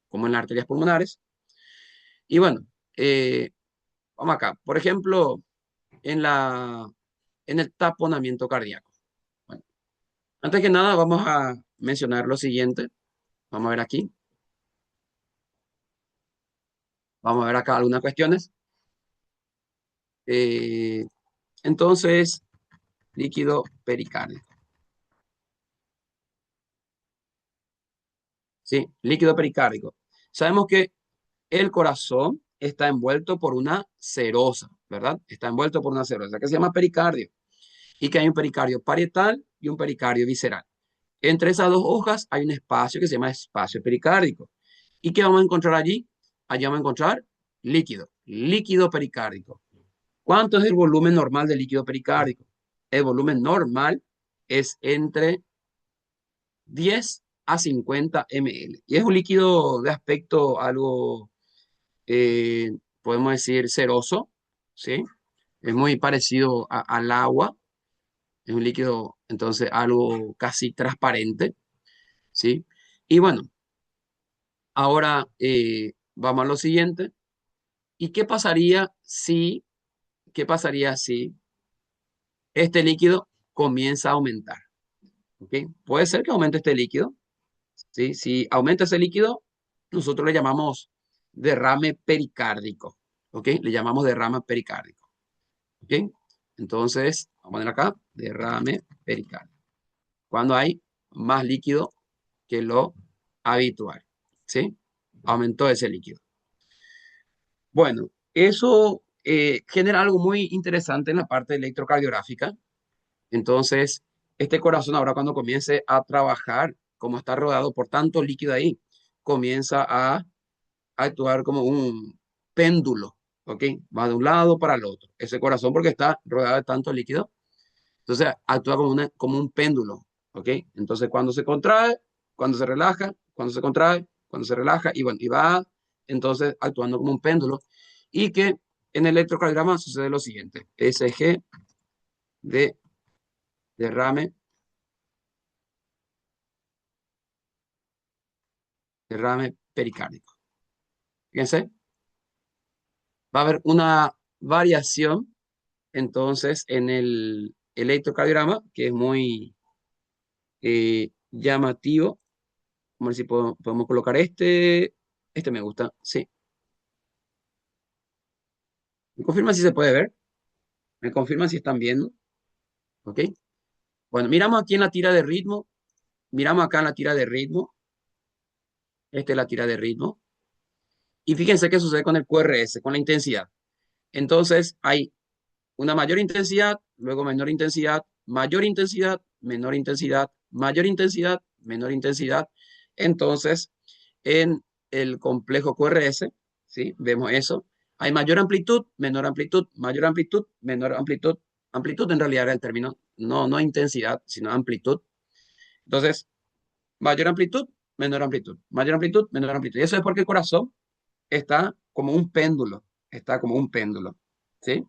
como en las arterias pulmonares. Y bueno, eh, vamos acá. Por ejemplo, en en el taponamiento cardíaco. Bueno, antes que nada, vamos a mencionar lo siguiente. Vamos a ver aquí. Vamos a ver acá algunas cuestiones. Eh, entonces, líquido pericárdico. Sí, líquido pericárdico. Sabemos que el corazón está envuelto por una serosa, ¿verdad? Está envuelto por una serosa que se llama pericardio. Y que hay un pericardio parietal y un pericardio visceral. Entre esas dos hojas hay un espacio que se llama espacio pericárdico. ¿Y qué vamos a encontrar allí? Allí vamos a encontrar líquido pericárdico. ¿Cuánto es el volumen normal del líquido pericárdico? El volumen normal es entre 10 a 50 ml. Y es un líquido de aspecto algo, eh, podemos decir, ceroso, ¿sí? Es muy parecido al agua. Es un líquido, entonces, algo casi transparente, ¿sí? Y bueno, ahora vamos a lo siguiente. ¿Y qué pasaría si este líquido comienza a aumentar? ¿Ok? Puede ser que aumente este líquido, ¿sí? Si aumenta ese líquido, nosotros le llamamos derrame pericárdico, ¿ok? Le llamamos derrame pericárdico, ¿ok? Entonces, vamos a poner acá, derrame pericárdico. Cuando hay más líquido que lo habitual, ¿sí? Aumentó ese líquido. Bueno, eso genera algo muy interesante en la parte electrocardiográfica. Entonces, este corazón ahora cuando comience a trabajar, como está rodeado por tanto líquido ahí, comienza a actuar como un péndulo, ¿ok? Va de un lado para el otro. Ese corazón porque está rodeado de tanto líquido, entonces actúa como un péndulo, ¿ok? Entonces cuando se contrae, cuando se relaja, cuando se contrae, cuando se relaja, y bueno, y va entonces actuando como un péndulo. Y que en el electrocardiograma sucede lo siguiente, SG de derrame, derrame pericárdico. Fíjense, va a haber una variación entonces en el electrocardiograma que es muy llamativo. Vamos a ver si podemos colocar este. Este me gusta, sí. Me confirma si se puede ver. Me confirma si están viendo. ¿Ok? Bueno, miramos aquí en la tira de ritmo. Miramos acá en la tira de ritmo. Esta es la tira de ritmo. Y fíjense qué sucede con el QRS, con la intensidad. Entonces hay una mayor intensidad, luego menor intensidad, mayor intensidad, menor intensidad, mayor intensidad, menor intensidad. Entonces, en el complejo QRS, ¿sí? Vemos eso. Hay mayor amplitud, menor amplitud, mayor amplitud, menor amplitud. Amplitud en realidad era el término, no intensidad, sino amplitud. Entonces, mayor amplitud, menor amplitud, mayor amplitud, menor amplitud. Y eso es porque el corazón está como un péndulo, ¿sí?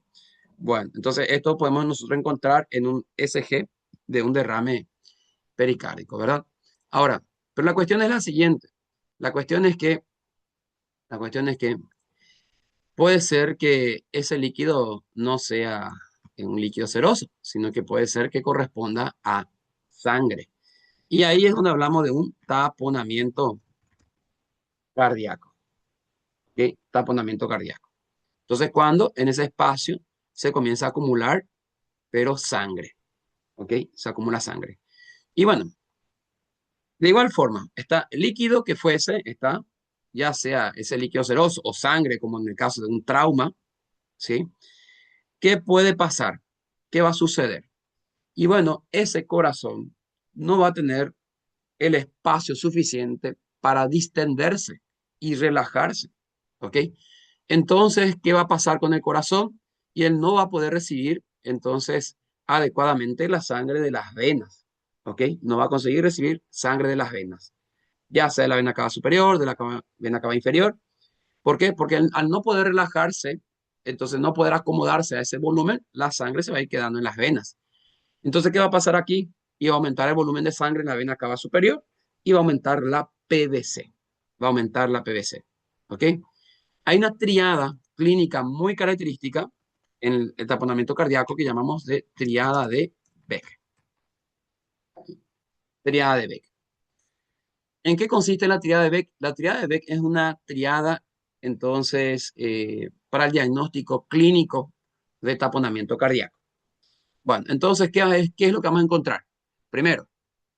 Bueno, entonces esto podemos nosotros encontrar en un SG de un derrame pericárdico, ¿verdad? Ahora, pero la cuestión es la siguiente. La cuestión es que, la cuestión es que puede ser que ese líquido no sea un líquido seroso, sino que puede ser que corresponda a sangre. Y ahí es donde hablamos de un taponamiento cardíaco, ¿ok? Taponamiento cardíaco. Entonces, cuando en ese espacio se comienza a acumular, pero sangre, ¿ok? Se acumula sangre. Y bueno, de igual forma, está líquido que fuese, está ya sea ese líquido seroso o sangre, como en el caso de un trauma, ¿sí? ¿Qué puede pasar? ¿Qué va a suceder? Y bueno, ese corazón no va a tener el espacio suficiente para distenderse y relajarse, ¿ok? Entonces, ¿qué va a pasar con el corazón? Y él no va a poder recibir entonces adecuadamente la sangre de las venas, ¿ok? No va a conseguir recibir sangre de las venas, ya sea de la vena cava superior, de la vena cava inferior. ¿Por qué? Porque al no poder relajarse, entonces no poder acomodarse a ese volumen, la sangre se va a ir quedando en las venas. Entonces, ¿qué va a pasar aquí? Y va a aumentar el volumen de sangre en la vena cava superior y va a aumentar la PVC. Va a aumentar la PVC. ¿Ok? Hay una triada clínica muy característica en el taponamiento cardíaco que llamamos de triada de Beck. Triada de Beck. ¿En qué consiste la triada de Beck? La triada de Beck es una triada, entonces, para el diagnóstico clínico de taponamiento cardíaco. Bueno, entonces, ¿qué es lo que vamos a encontrar? Primero,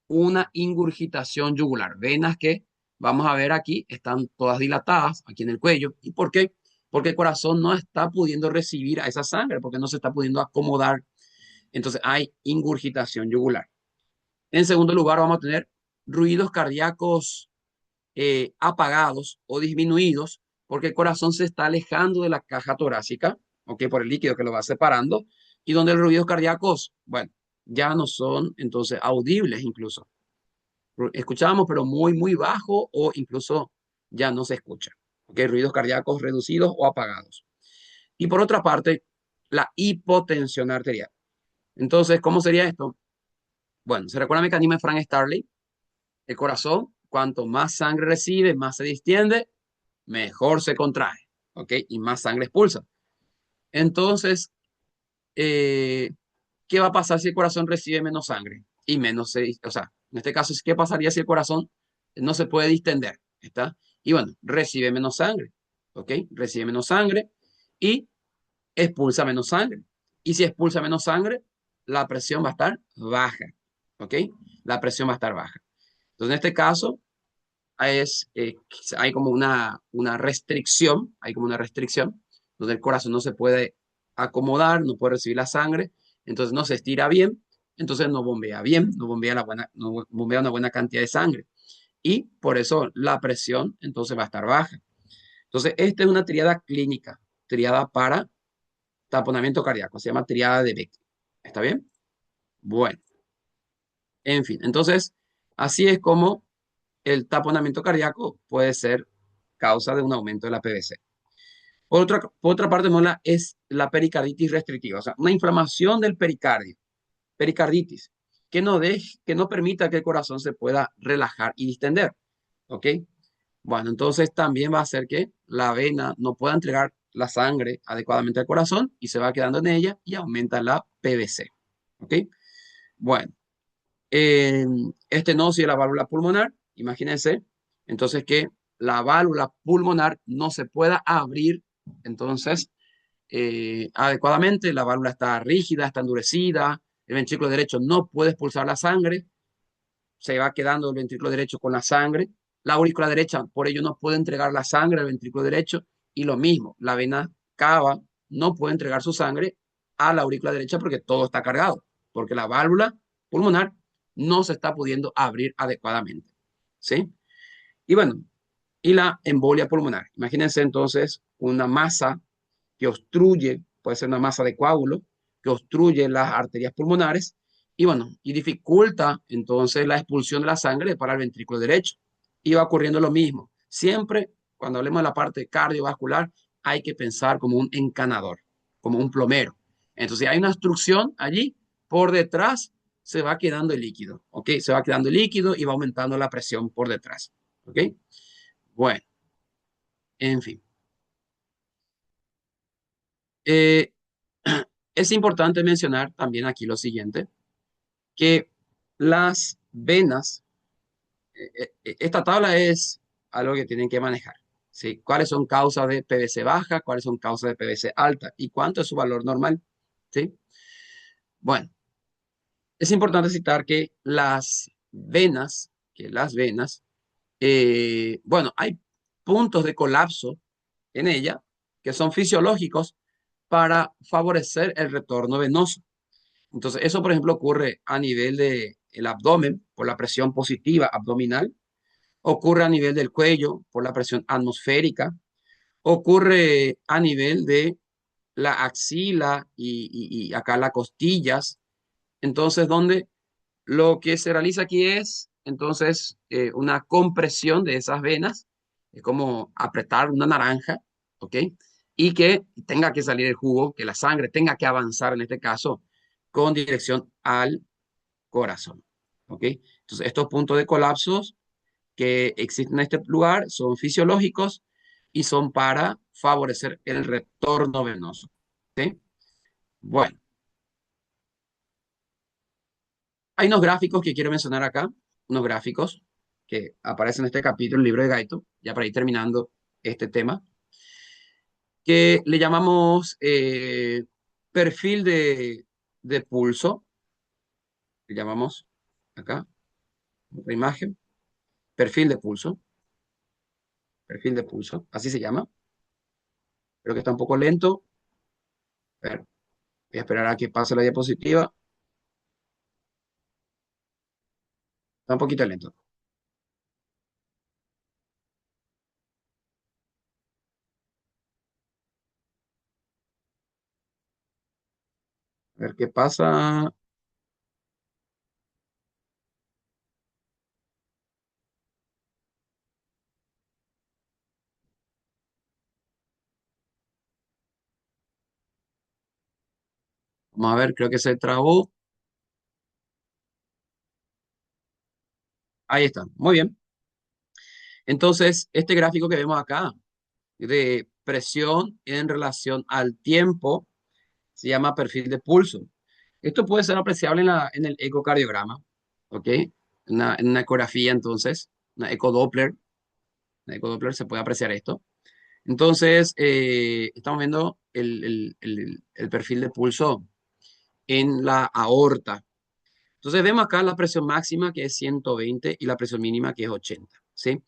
una ingurgitación yugular. Venas que vamos a ver aquí están todas dilatadas aquí en el cuello. ¿Y por qué? Porque el corazón no está pudiendo recibir a esa sangre, porque no se está pudiendo acomodar. Entonces hay ingurgitación yugular. En segundo lugar, vamos a tener ruidos cardíacos apagados o disminuidos, porque el corazón se está alejando de la caja torácica, ¿ok? Por el líquido que lo va separando, y donde los ruidos cardíacos, bueno, ya no son entonces audibles incluso. Escuchábamos, pero muy, muy bajo o incluso ya no se escucha. ¿Ok? Ruidos cardíacos reducidos o apagados. Y por otra parte, la hipotensión arterial. Entonces, ¿cómo sería esto? Bueno, ¿se recuerda el mecanismo de Frank Starling? El corazón, cuanto más sangre recibe, más se distiende, mejor se contrae. ¿Ok? Y más sangre expulsa. Entonces, eh, ¿qué va a pasar si el corazón recibe menos sangre? Y menos o sea, en este caso, ¿qué pasaría si el corazón no se puede distender? ¿Está? Y bueno, recibe menos sangre, ¿ok? Recibe menos sangre y expulsa menos sangre. Y si expulsa menos sangre, la presión va a estar baja, ¿ok? La presión va a estar baja. Entonces, en este caso, hay como una restricción, hay como una restricción, donde el corazón no se puede acomodar, no puede recibir la sangre, entonces no se estira bien, entonces no bombea bien, no bombea una buena cantidad de sangre. Y por eso la presión entonces va a estar baja. Entonces, esta es una triada clínica, triada para taponamiento cardíaco, se llama triada de Beck. ¿Está bien? Bueno, en fin, entonces, así es como el taponamiento cardíaco puede ser causa de un aumento de la PVC. Por otra parte, mola es la pericarditis restrictiva, o sea, una inflamación del pericardio, pericarditis, que no permita que el corazón se pueda relajar y distender. ¿Ok? Bueno, entonces también va a hacer que la vena no pueda entregar la sangre adecuadamente al corazón y se va quedando en ella y aumenta la PVC. ¿Ok? Bueno, estenosis de la válvula pulmonar, imagínense, entonces que la válvula pulmonar no se pueda abrir, entonces, adecuadamente, la válvula está rígida, está endurecida, el ventrículo derecho no puede expulsar la sangre, se va quedando el ventrículo derecho con la sangre, la aurícula derecha, por ello no puede entregar la sangre al ventrículo derecho, y lo mismo, la vena cava no puede entregar su sangre a la aurícula derecha porque todo está cargado, porque la válvula pulmonar no se está pudiendo abrir adecuadamente. ¿Sí? Y bueno, y la embolia pulmonar. Imagínense entonces una masa que obstruye, puede ser una masa de coágulo, que obstruye las arterias pulmonares y bueno, y dificulta entonces la expulsión de la sangre para el ventrículo derecho. Y va ocurriendo lo mismo. Siempre, cuando hablemos de la parte cardiovascular, hay que pensar como un encanador, como un plomero. Entonces, si hay una obstrucción allí, por detrás se va quedando el líquido, ¿ok? Se va quedando el líquido y va aumentando la presión por detrás, ¿ok? Bueno, en fin. Eh, es importante mencionar también aquí lo siguiente, que las venas, esta tabla es algo que tienen que manejar. ¿Sí? ¿Cuáles son causas de PVC baja? ¿Cuáles son causas de PVC alta? ¿Y cuánto es su valor normal? ¿Sí? Bueno, es importante citar que las venas, bueno, hay puntos de colapso en ella que son fisiológicos para favorecer el retorno venoso. Entonces, eso, por ejemplo, ocurre a nivel del abdomen por la presión positiva abdominal, ocurre a nivel del cuello por la presión atmosférica, ocurre a nivel de la axila y acá las costillas. Entonces, donde lo que se realiza aquí es entonces una compresión de esas venas, es como apretar una naranja, ¿ok? Y que tenga que salir el jugo, que la sangre tenga que avanzar en este caso con dirección al corazón, ¿ok? Entonces, estos puntos de colapsos que existen en este lugar son fisiológicos y son para favorecer el retorno venoso, ¿sí? Bueno, hay unos gráficos que quiero mencionar acá, unos gráficos que aparecen en este capítulo, el libro de Gaito, ya para ir terminando este tema, que le llamamos perfil de pulso, le llamamos acá, otra imagen, perfil de pulso, perfil de pulso, así se llama. Creo que está un poco lento. A ver, voy a esperar a que pase la diapositiva. Está un poquito lento. A ver qué pasa. Vamos a ver, creo que se trabó. Ahí está. Muy bien. Entonces, este gráfico que vemos acá de presión en relación al tiempo se llama perfil de pulso. Esto puede ser apreciable en el ecocardiograma, ¿ok? En una ecografía, entonces, una ecodoppler se puede apreciar esto. Entonces, estamos viendo el perfil de pulso en la aorta. Entonces, vemos acá la presión máxima que es 120 y la presión mínima que es 80, ¿sí?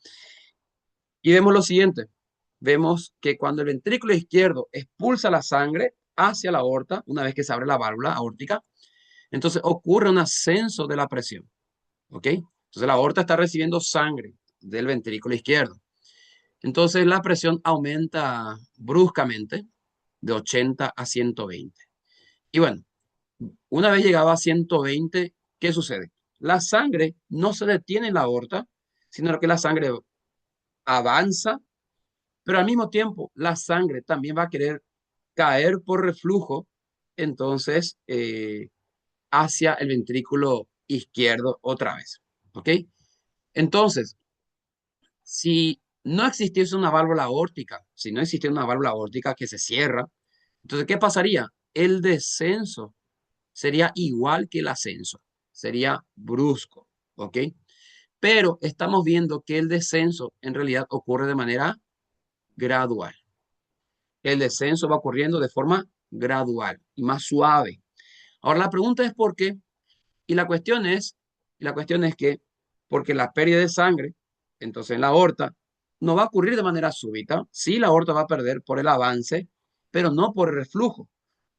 Y vemos lo siguiente, vemos que cuando el ventrículo izquierdo expulsa la sangre hacia la aorta, una vez que se abre la válvula aórtica, entonces ocurre un ascenso de la presión, ¿ok? Entonces la aorta está recibiendo sangre del ventrículo izquierdo. Entonces la presión aumenta bruscamente de 80 a 120. Y bueno, una vez llegado a 120, ¿qué sucede? La sangre no se detiene en la aorta, sino que la sangre avanza, pero al mismo tiempo la sangre también va a querer caer por reflujo, entonces hacia el ventrículo izquierdo otra vez. ¿Ok? Entonces, si no existiese una válvula aórtica, si no existiera una válvula aórtica que se cierra, entonces, ¿qué pasaría? El descenso sería igual que el ascenso, sería brusco. ¿Ok? Pero estamos viendo que el descenso en realidad ocurre de manera gradual. El descenso va ocurriendo de forma gradual y más suave. Ahora la pregunta es por qué. Y la cuestión es que, porque la pérdida de sangre, entonces en la aorta, no va a ocurrir de manera súbita. Sí, la aorta va a perder por el avance, pero no por el reflujo.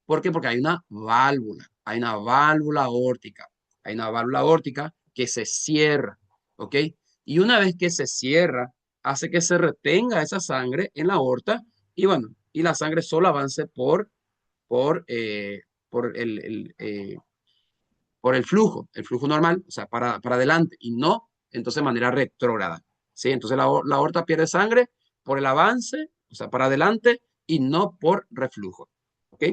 ¿Por qué? Porque hay una válvula aórtica, hay una válvula aórtica que se cierra, ¿ok? Y una vez que se cierra, hace que se retenga esa sangre en la aorta y bueno, y la sangre solo avance por, eh, por por el flujo normal, o sea, para adelante y no, entonces de manera retrógrada, ¿sí? Entonces la aorta pierde sangre por el avance, o sea, para adelante y no por reflujo, ¿ok?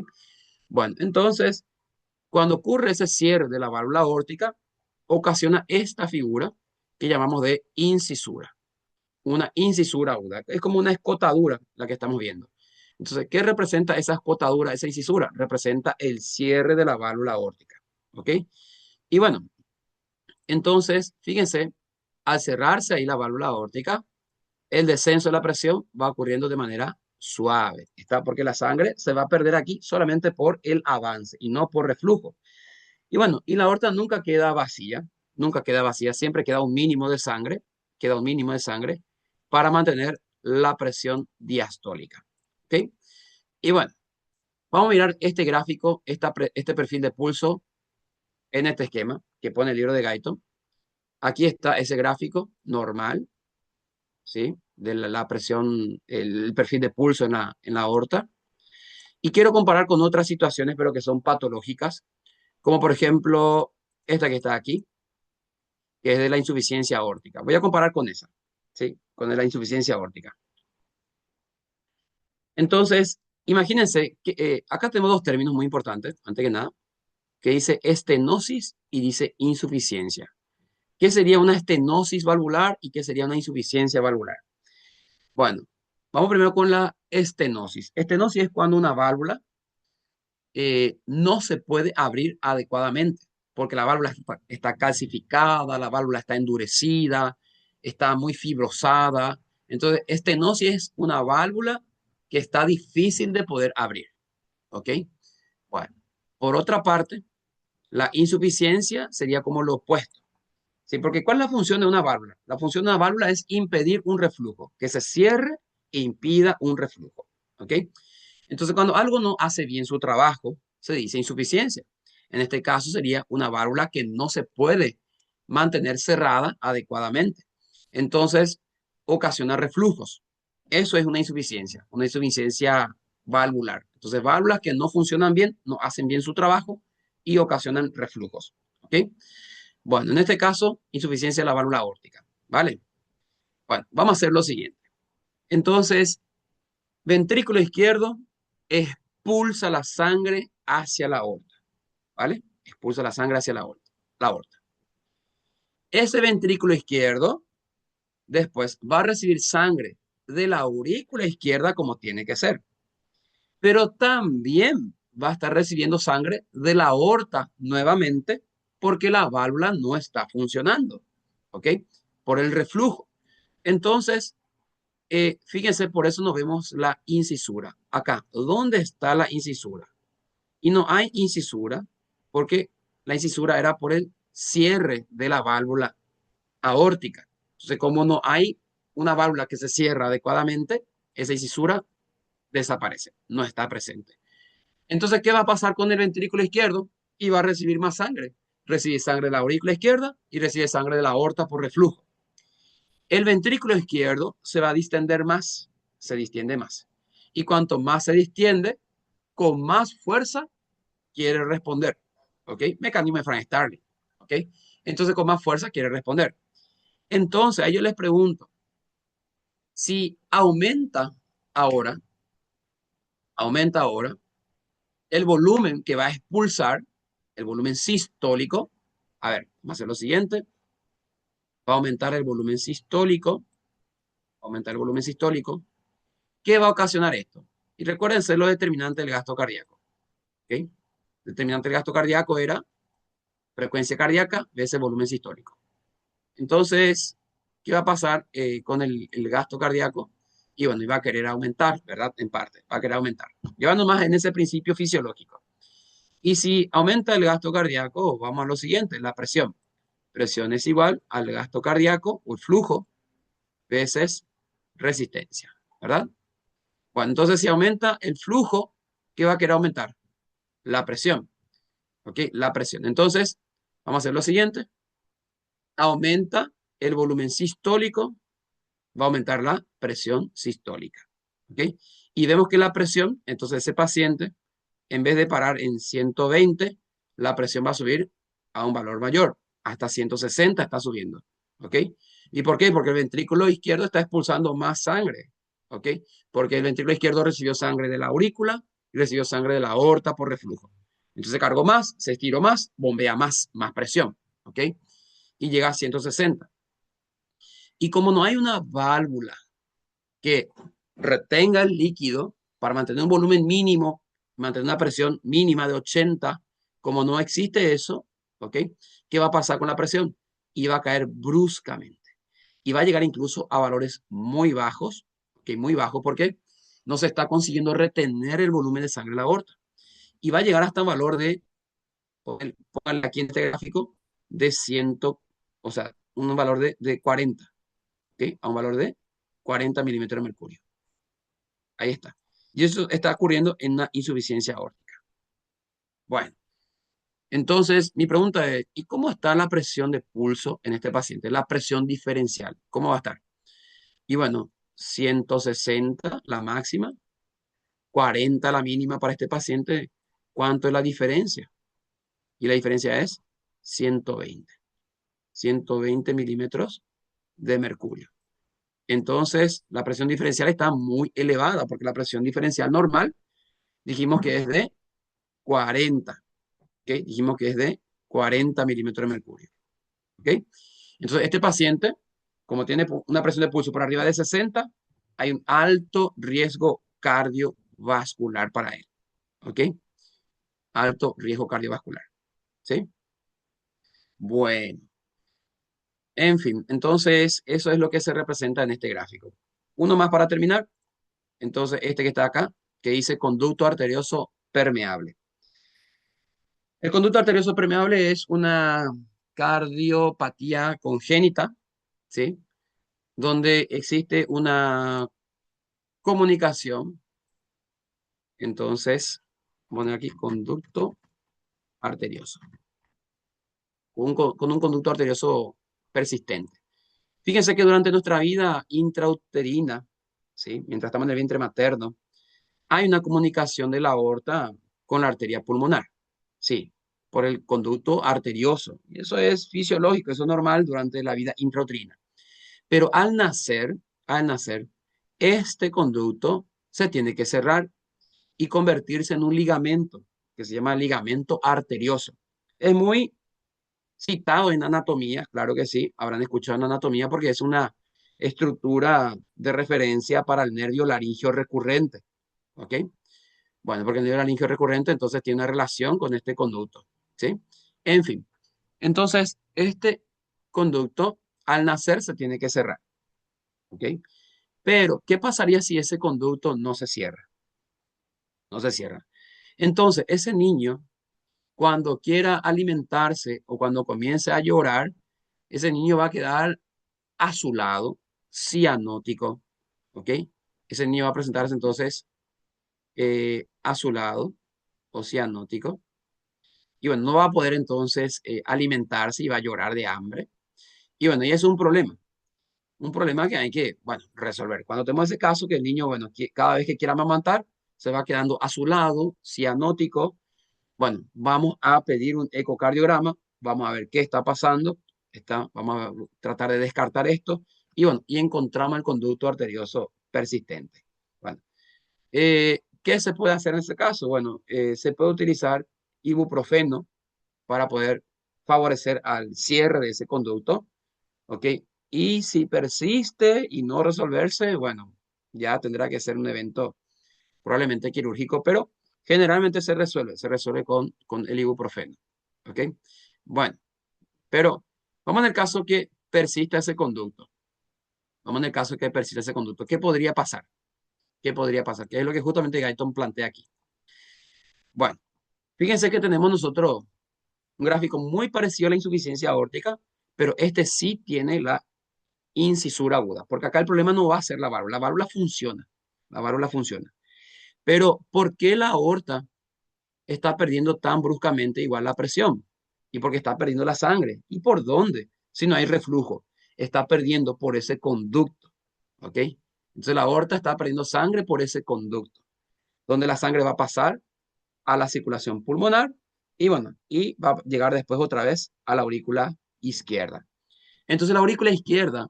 Bueno, entonces, cuando ocurre ese cierre de la válvula aórtica, ocasiona esta figura que llamamos de incisura, una incisura aguda. Es como una escotadura la que estamos viendo. Entonces, ¿qué representa esa escotadura, esa incisura? Representa el cierre de la válvula aórtica, ¿ok? Y bueno, entonces, fíjense, al cerrarse ahí la válvula aórtica, el descenso de la presión va ocurriendo de manera suave, ¿está? Porque la sangre se va a perder aquí solamente por el avance y no por reflujo. Y bueno, y la aorta nunca queda vacía, siempre queda un mínimo de sangre, queda un mínimo de sangre para mantener la presión diastólica, ¿ok? Y bueno, vamos a mirar este gráfico, este perfil de pulso en este esquema que pone el libro de Guyton. Aquí está ese gráfico normal, ¿sí? De la presión, el perfil de pulso en la aorta. Y quiero comparar con otras situaciones, pero que son patológicas, como por ejemplo esta que está aquí, que es de la insuficiencia aórtica. Voy a comparar con esa, ¿sí? Con la insuficiencia aórtica. Entonces, imagínense que acá tenemos dos términos muy importantes, antes que nada, que dice estenosis y dice insuficiencia. ¿Qué sería una estenosis valvular y qué sería una insuficiencia valvular? Bueno, vamos primero con la estenosis. Estenosis es cuando una válvula no se puede abrir adecuadamente, porque la válvula está calcificada, la válvula está endurecida, está muy fibrosada. Entonces, estenosis es una válvula que está difícil de poder abrir. ¿Ok? Bueno, por otra parte, la insuficiencia sería como lo opuesto. ¿Sí? Porque ¿cuál es la función de una válvula? La función de una válvula es impedir un reflujo, que se cierre e impida un reflujo. ¿Ok? Entonces, cuando algo no hace bien su trabajo, se dice insuficiencia. En este caso sería una válvula que no se puede mantener cerrada adecuadamente. Entonces, ocasiona reflujos. Eso es una insuficiencia valvular. Entonces, válvulas que no funcionan bien, no hacen bien su trabajo y ocasionan reflujos. ¿Ok? Bueno, en este caso, insuficiencia de la válvula aórtica. ¿Vale? Bueno, vamos a hacer lo siguiente. Entonces, ventrículo izquierdo expulsa la sangre hacia la aorta, ¿vale? Expulsa la sangre hacia la aorta. La aorta. Ese ventrículo izquierdo después va a recibir sangre de la aurícula izquierda como tiene que ser, pero también va a estar recibiendo sangre de la aorta nuevamente porque la válvula no está funcionando, ¿ok? Por el reflujo. Entonces, fíjense, por eso nos vemos la incisura. Acá, ¿dónde está la incisura? Y no hay incisura porque la incisura era por el cierre de la válvula aórtica. Entonces, como no hay una válvula que se cierra adecuadamente, esa incisura desaparece, no está presente. Entonces, ¿qué va a pasar con el ventrículo izquierdo? Y va a recibir más sangre. Recibe sangre de la aurícula izquierda y recibe sangre de la aorta por reflujo. El ventrículo izquierdo se va a distender más, se distiende más. Y cuanto más se distiende, con más fuerza quiere responder. ¿Ok? Mecanismo de Frank-Starling. ¿Ok? Entonces, con más fuerza quiere responder. Entonces, a ellos les pregunto, si aumenta ahora el volumen que va a expulsar, el volumen sistólico, a ver, vamos a hacer lo siguiente, va a aumentar el volumen sistólico, aumentar el volumen sistólico, ¿qué va a ocasionar esto? Y recuérdense lo determinante del gasto cardíaco, ¿ok? Determinante del gasto cardíaco era frecuencia cardíaca veces volumen sistólico. Entonces, ¿qué va a pasar con el gasto cardíaco? Y bueno, iba a querer aumentar, ¿verdad? En parte, va a querer aumentar. Llevando más en ese principio fisiológico. Y si aumenta el gasto cardíaco, vamos a lo siguiente, la presión. Presión es igual al gasto cardíaco o el flujo veces resistencia, ¿verdad? Bueno, entonces si aumenta el flujo, ¿qué va a querer aumentar? La presión, ¿ok? La presión. Entonces, vamos a hacer lo siguiente. Aumenta el volumen sistólico, va a aumentar la presión sistólica, ¿ok? Y vemos que la presión, entonces ese paciente, en vez de parar en 120, la presión va a subir a un valor mayor, hasta 160 está subiendo, ¿ok? ¿Y por qué? Porque el ventrículo izquierdo está expulsando más sangre, ¿ok? Porque el ventrículo izquierdo recibió sangre de la aurícula y recibió sangre de la aorta por reflujo. Entonces cargó más, se estiró más, bombea más, más presión, ¿ok? Y llega a 160. Y como no hay una válvula que retenga el líquido para mantener un volumen mínimo, mantener una presión mínima de 80, como no existe eso, ¿ok? ¿Qué va a pasar con la presión? Y va a caer bruscamente. y va a llegar incluso a valores muy bajos, que muy bajos, porque no se está consiguiendo retener el volumen de sangre en la aorta. Y va a llegar hasta un valor de, pónganle aquí en este gráfico, de 100, o sea, un valor de 40, ¿ok? A un valor de 40 milímetros de mercurio. Ahí está. Y eso está ocurriendo en una insuficiencia aórtica. Bueno, entonces mi pregunta es, ¿y cómo está la presión de pulso en este paciente? La presión diferencial, ¿cómo va a estar? Y bueno, 160 la máxima, 40 la mínima para este paciente. ¿Cuánto es la diferencia? Y la diferencia es 120, 120 milímetros de mercurio. Entonces, la presión diferencial está muy elevada porque la presión diferencial normal dijimos que es de 40, ¿ok? Dijimos que es de 40 milímetros de mercurio, ¿ok? Entonces, este paciente, como tiene una presión de pulso por arriba de 60, hay un alto riesgo cardiovascular para él, ¿ok? Alto riesgo cardiovascular, ¿sí? Bueno, en fin, entonces eso es lo que se representa en este gráfico. Uno más para terminar. Entonces, este que está acá, que dice conducto arterioso permeable. El conducto arterioso permeable es una cardiopatía congénita, ¿sí? Donde existe una comunicación. Entonces, voy a poner aquí conducto arterioso, con un conducto arterioso persistente. Fíjense que durante nuestra vida intrauterina, ¿sí? Mientras estamos en el vientre materno, hay una comunicación de la aorta con la arteria pulmonar, sí, por el conducto arterioso. Y eso es fisiológico, eso es normal durante la vida intrauterina. Pero al nacer, este conducto se tiene que cerrar y convertirse en un ligamento que se llama ligamento arterioso. Es muy citado en anatomía, claro que sí, habrán escuchado en anatomía porque es una estructura de referencia para el nervio laringio recurrente, ¿ok? Bueno, porque el nervio laringio recurrente entonces tiene una relación con este conducto, ¿sí? En fin, entonces este conducto al nacer se tiene que cerrar, ¿ok? Pero, ¿qué pasaría si ese conducto no se cierra? No se cierra. Entonces, ese niño, cuando quiera alimentarse o cuando comience a llorar, ese niño va a quedar azulado, cianótico, ¿ok? Ese niño va a presentarse entonces azulado o cianótico. Y bueno, no va a poder entonces alimentarse y va a llorar de hambre. Y bueno, y es un problema que hay que, bueno, resolver. Cuando tenemos ese caso que el niño, bueno, cada vez que quiera amamantar, se va quedando azulado, cianótico. Bueno, vamos a pedir un ecocardiograma, vamos a ver qué está pasando, vamos a tratar de descartar esto y bueno, y encontramos el conducto arterioso persistente. Bueno, ¿qué se puede hacer en este caso? Bueno, se puede utilizar ibuprofeno para poder favorecer al cierre de ese conducto, ¿ok? Y si persiste y no resolverse, bueno, ya tendrá que ser un evento probablemente quirúrgico, pero generalmente se resuelve con el ibuprofeno, ¿ok? Bueno, pero vamos en el caso que persista ese conducto, vamos en el caso que persista ese conducto, ¿qué podría pasar? ¿Qué podría pasar? ¿Qué es lo que justamente Guyton plantea aquí? Bueno, fíjense que tenemos nosotros un gráfico muy parecido a la insuficiencia aórtica, pero este sí tiene la incisura aguda, porque acá el problema no va a ser la válvula funciona, la válvula funciona. Pero, ¿por qué la aorta está perdiendo tan bruscamente igual la presión? Y porque está perdiendo la sangre. ¿Y por dónde? Si no hay reflujo, está perdiendo por ese conducto, ¿ok? Entonces la aorta está perdiendo sangre por ese conducto, donde la sangre va a pasar a la circulación pulmonar y bueno, y va a llegar después otra vez a la aurícula izquierda. Entonces la aurícula izquierda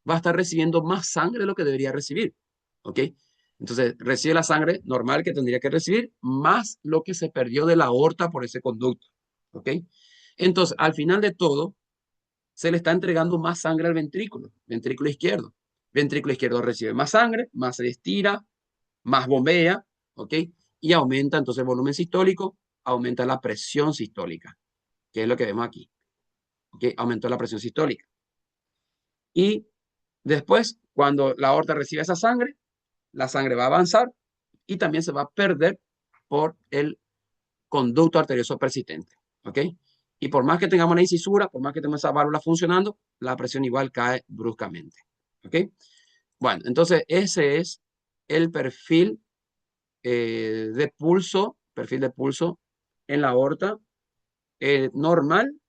va a estar recibiendo más sangre de lo que debería recibir, ¿ok? Entonces recibe la sangre normal que tendría que recibir, más lo que se perdió de la aorta por ese conducto, ¿ok? Entonces, al final de todo, se le está entregando más sangre al ventrículo izquierdo. Ventrículo izquierdo recibe más sangre, más se estira, más bombea, ¿ok? Y aumenta entonces el volumen sistólico, aumenta la presión sistólica, que es lo que vemos aquí, ¿ok? Aumentó la presión sistólica. Y Después, cuando la aorta recibe esa sangre, la sangre va a avanzar y también se va a perder por el conducto arterioso persistente. ¿Ok? Y por más que tengamos una incisura, por más que tengamos esa válvula funcionando, la presión igual cae bruscamente. ¿Ok? Bueno, entonces ese es el perfil de pulso en la aorta normal,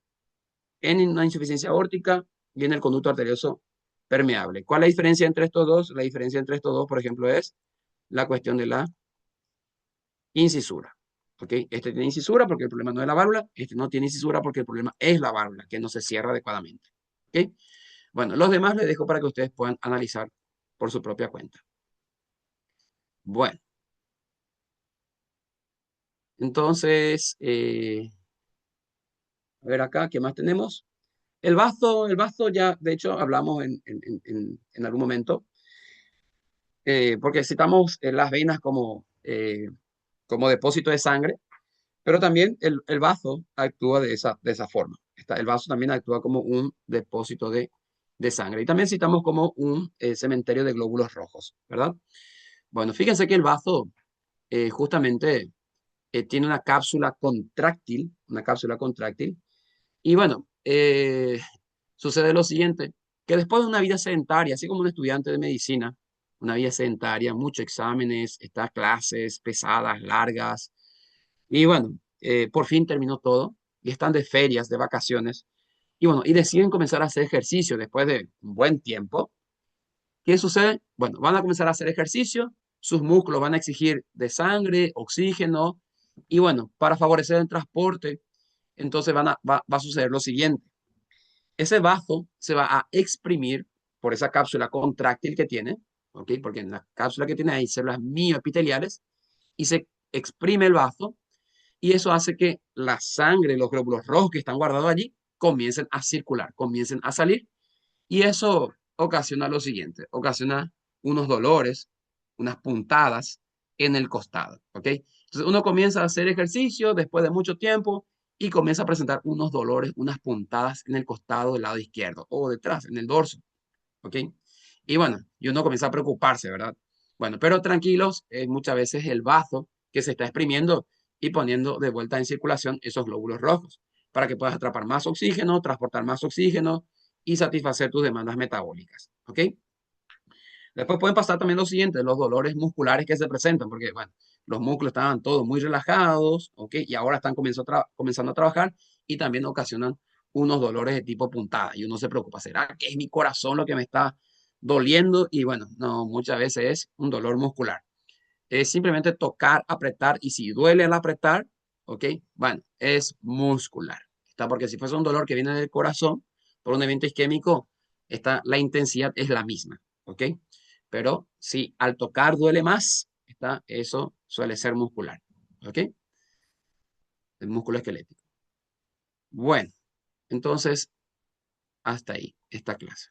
en una insuficiencia aórtica y en el conducto arterioso permeable. ¿Cuál es la diferencia entre estos dos? La diferencia entre estos dos, por ejemplo, es la cuestión de la incisura. ¿Ok? Este tiene incisura porque el problema no es la válvula, este no tiene incisura porque el problema es la válvula, que no se cierra adecuadamente. ¿Ok? Bueno, los demás les dejo para que ustedes puedan analizar por su propia cuenta. Bueno, entonces, a ver acá, ¿qué más tenemos? El bazo ya, de hecho, hablamos en algún momento, porque citamos las venas como depósito de sangre, pero también el bazo actúa de esa forma. El bazo también actúa como un depósito de sangre. Y también citamos como un cementerio de glóbulos rojos, ¿verdad? Bueno, fíjense que el bazo justamente tiene una cápsula contráctil, y bueno, sucede lo siguiente, que después de una vida sedentaria, así como un estudiante de medicina, una vida sedentaria, muchos exámenes, estas clases pesadas, largas, y bueno, por fin terminó todo y están de ferias, de vacaciones, y bueno, y deciden comenzar a hacer ejercicio después de un buen tiempo. ¿Qué sucede? Bueno, van a comenzar a hacer ejercicio, sus músculos van a exigir de sangre, oxígeno, y bueno, para favorecer el transporte, entonces va a suceder lo siguiente. Ese bazo se va a exprimir por esa cápsula contráctil que tiene, ¿ok? Porque en la cápsula que tiene hay células mioepiteliales y se exprime el bazo, y eso hace que la sangre, los glóbulos rojos que están guardados allí, comiencen a circular, comiencen a salir, y eso ocasiona lo siguiente, ocasiona unos dolores, unas puntadas en el costado, ¿ok? Entonces uno comienza a hacer ejercicio después de mucho tiempo y comienza a presentar unos dolores, unas puntadas en el costado del lado izquierdo o detrás, en el dorso, ¿ok? Y bueno, y uno comienza a preocuparse, ¿verdad? Bueno, pero tranquilos, muchas veces el bazo que se está exprimiendo y poniendo de vuelta en circulación esos glóbulos rojos para que puedas atrapar más oxígeno, transportar más oxígeno y satisfacer tus demandas metabólicas, ¿ok? Después pueden pasar también lo siguiente, los dolores musculares que se presentan, porque bueno, los músculos estaban todos muy relajados, ¿ok? Y ahora están comenzando a trabajar y también ocasionan unos dolores de tipo puntada. Y uno se preocupa, ¿será que es mi corazón lo que me está doliendo? Y bueno, no, muchas veces es un dolor muscular. Es simplemente tocar, apretar, y si duele al apretar, ¿ok? Bueno, es muscular. ¿Está? Porque si fuese un dolor que viene del corazón por un evento isquémico, la intensidad es la misma, ¿ok? Pero si al tocar duele más, eso suele ser muscular, ¿ok? El músculo esquelético. Bueno, entonces, hasta ahí esta clase.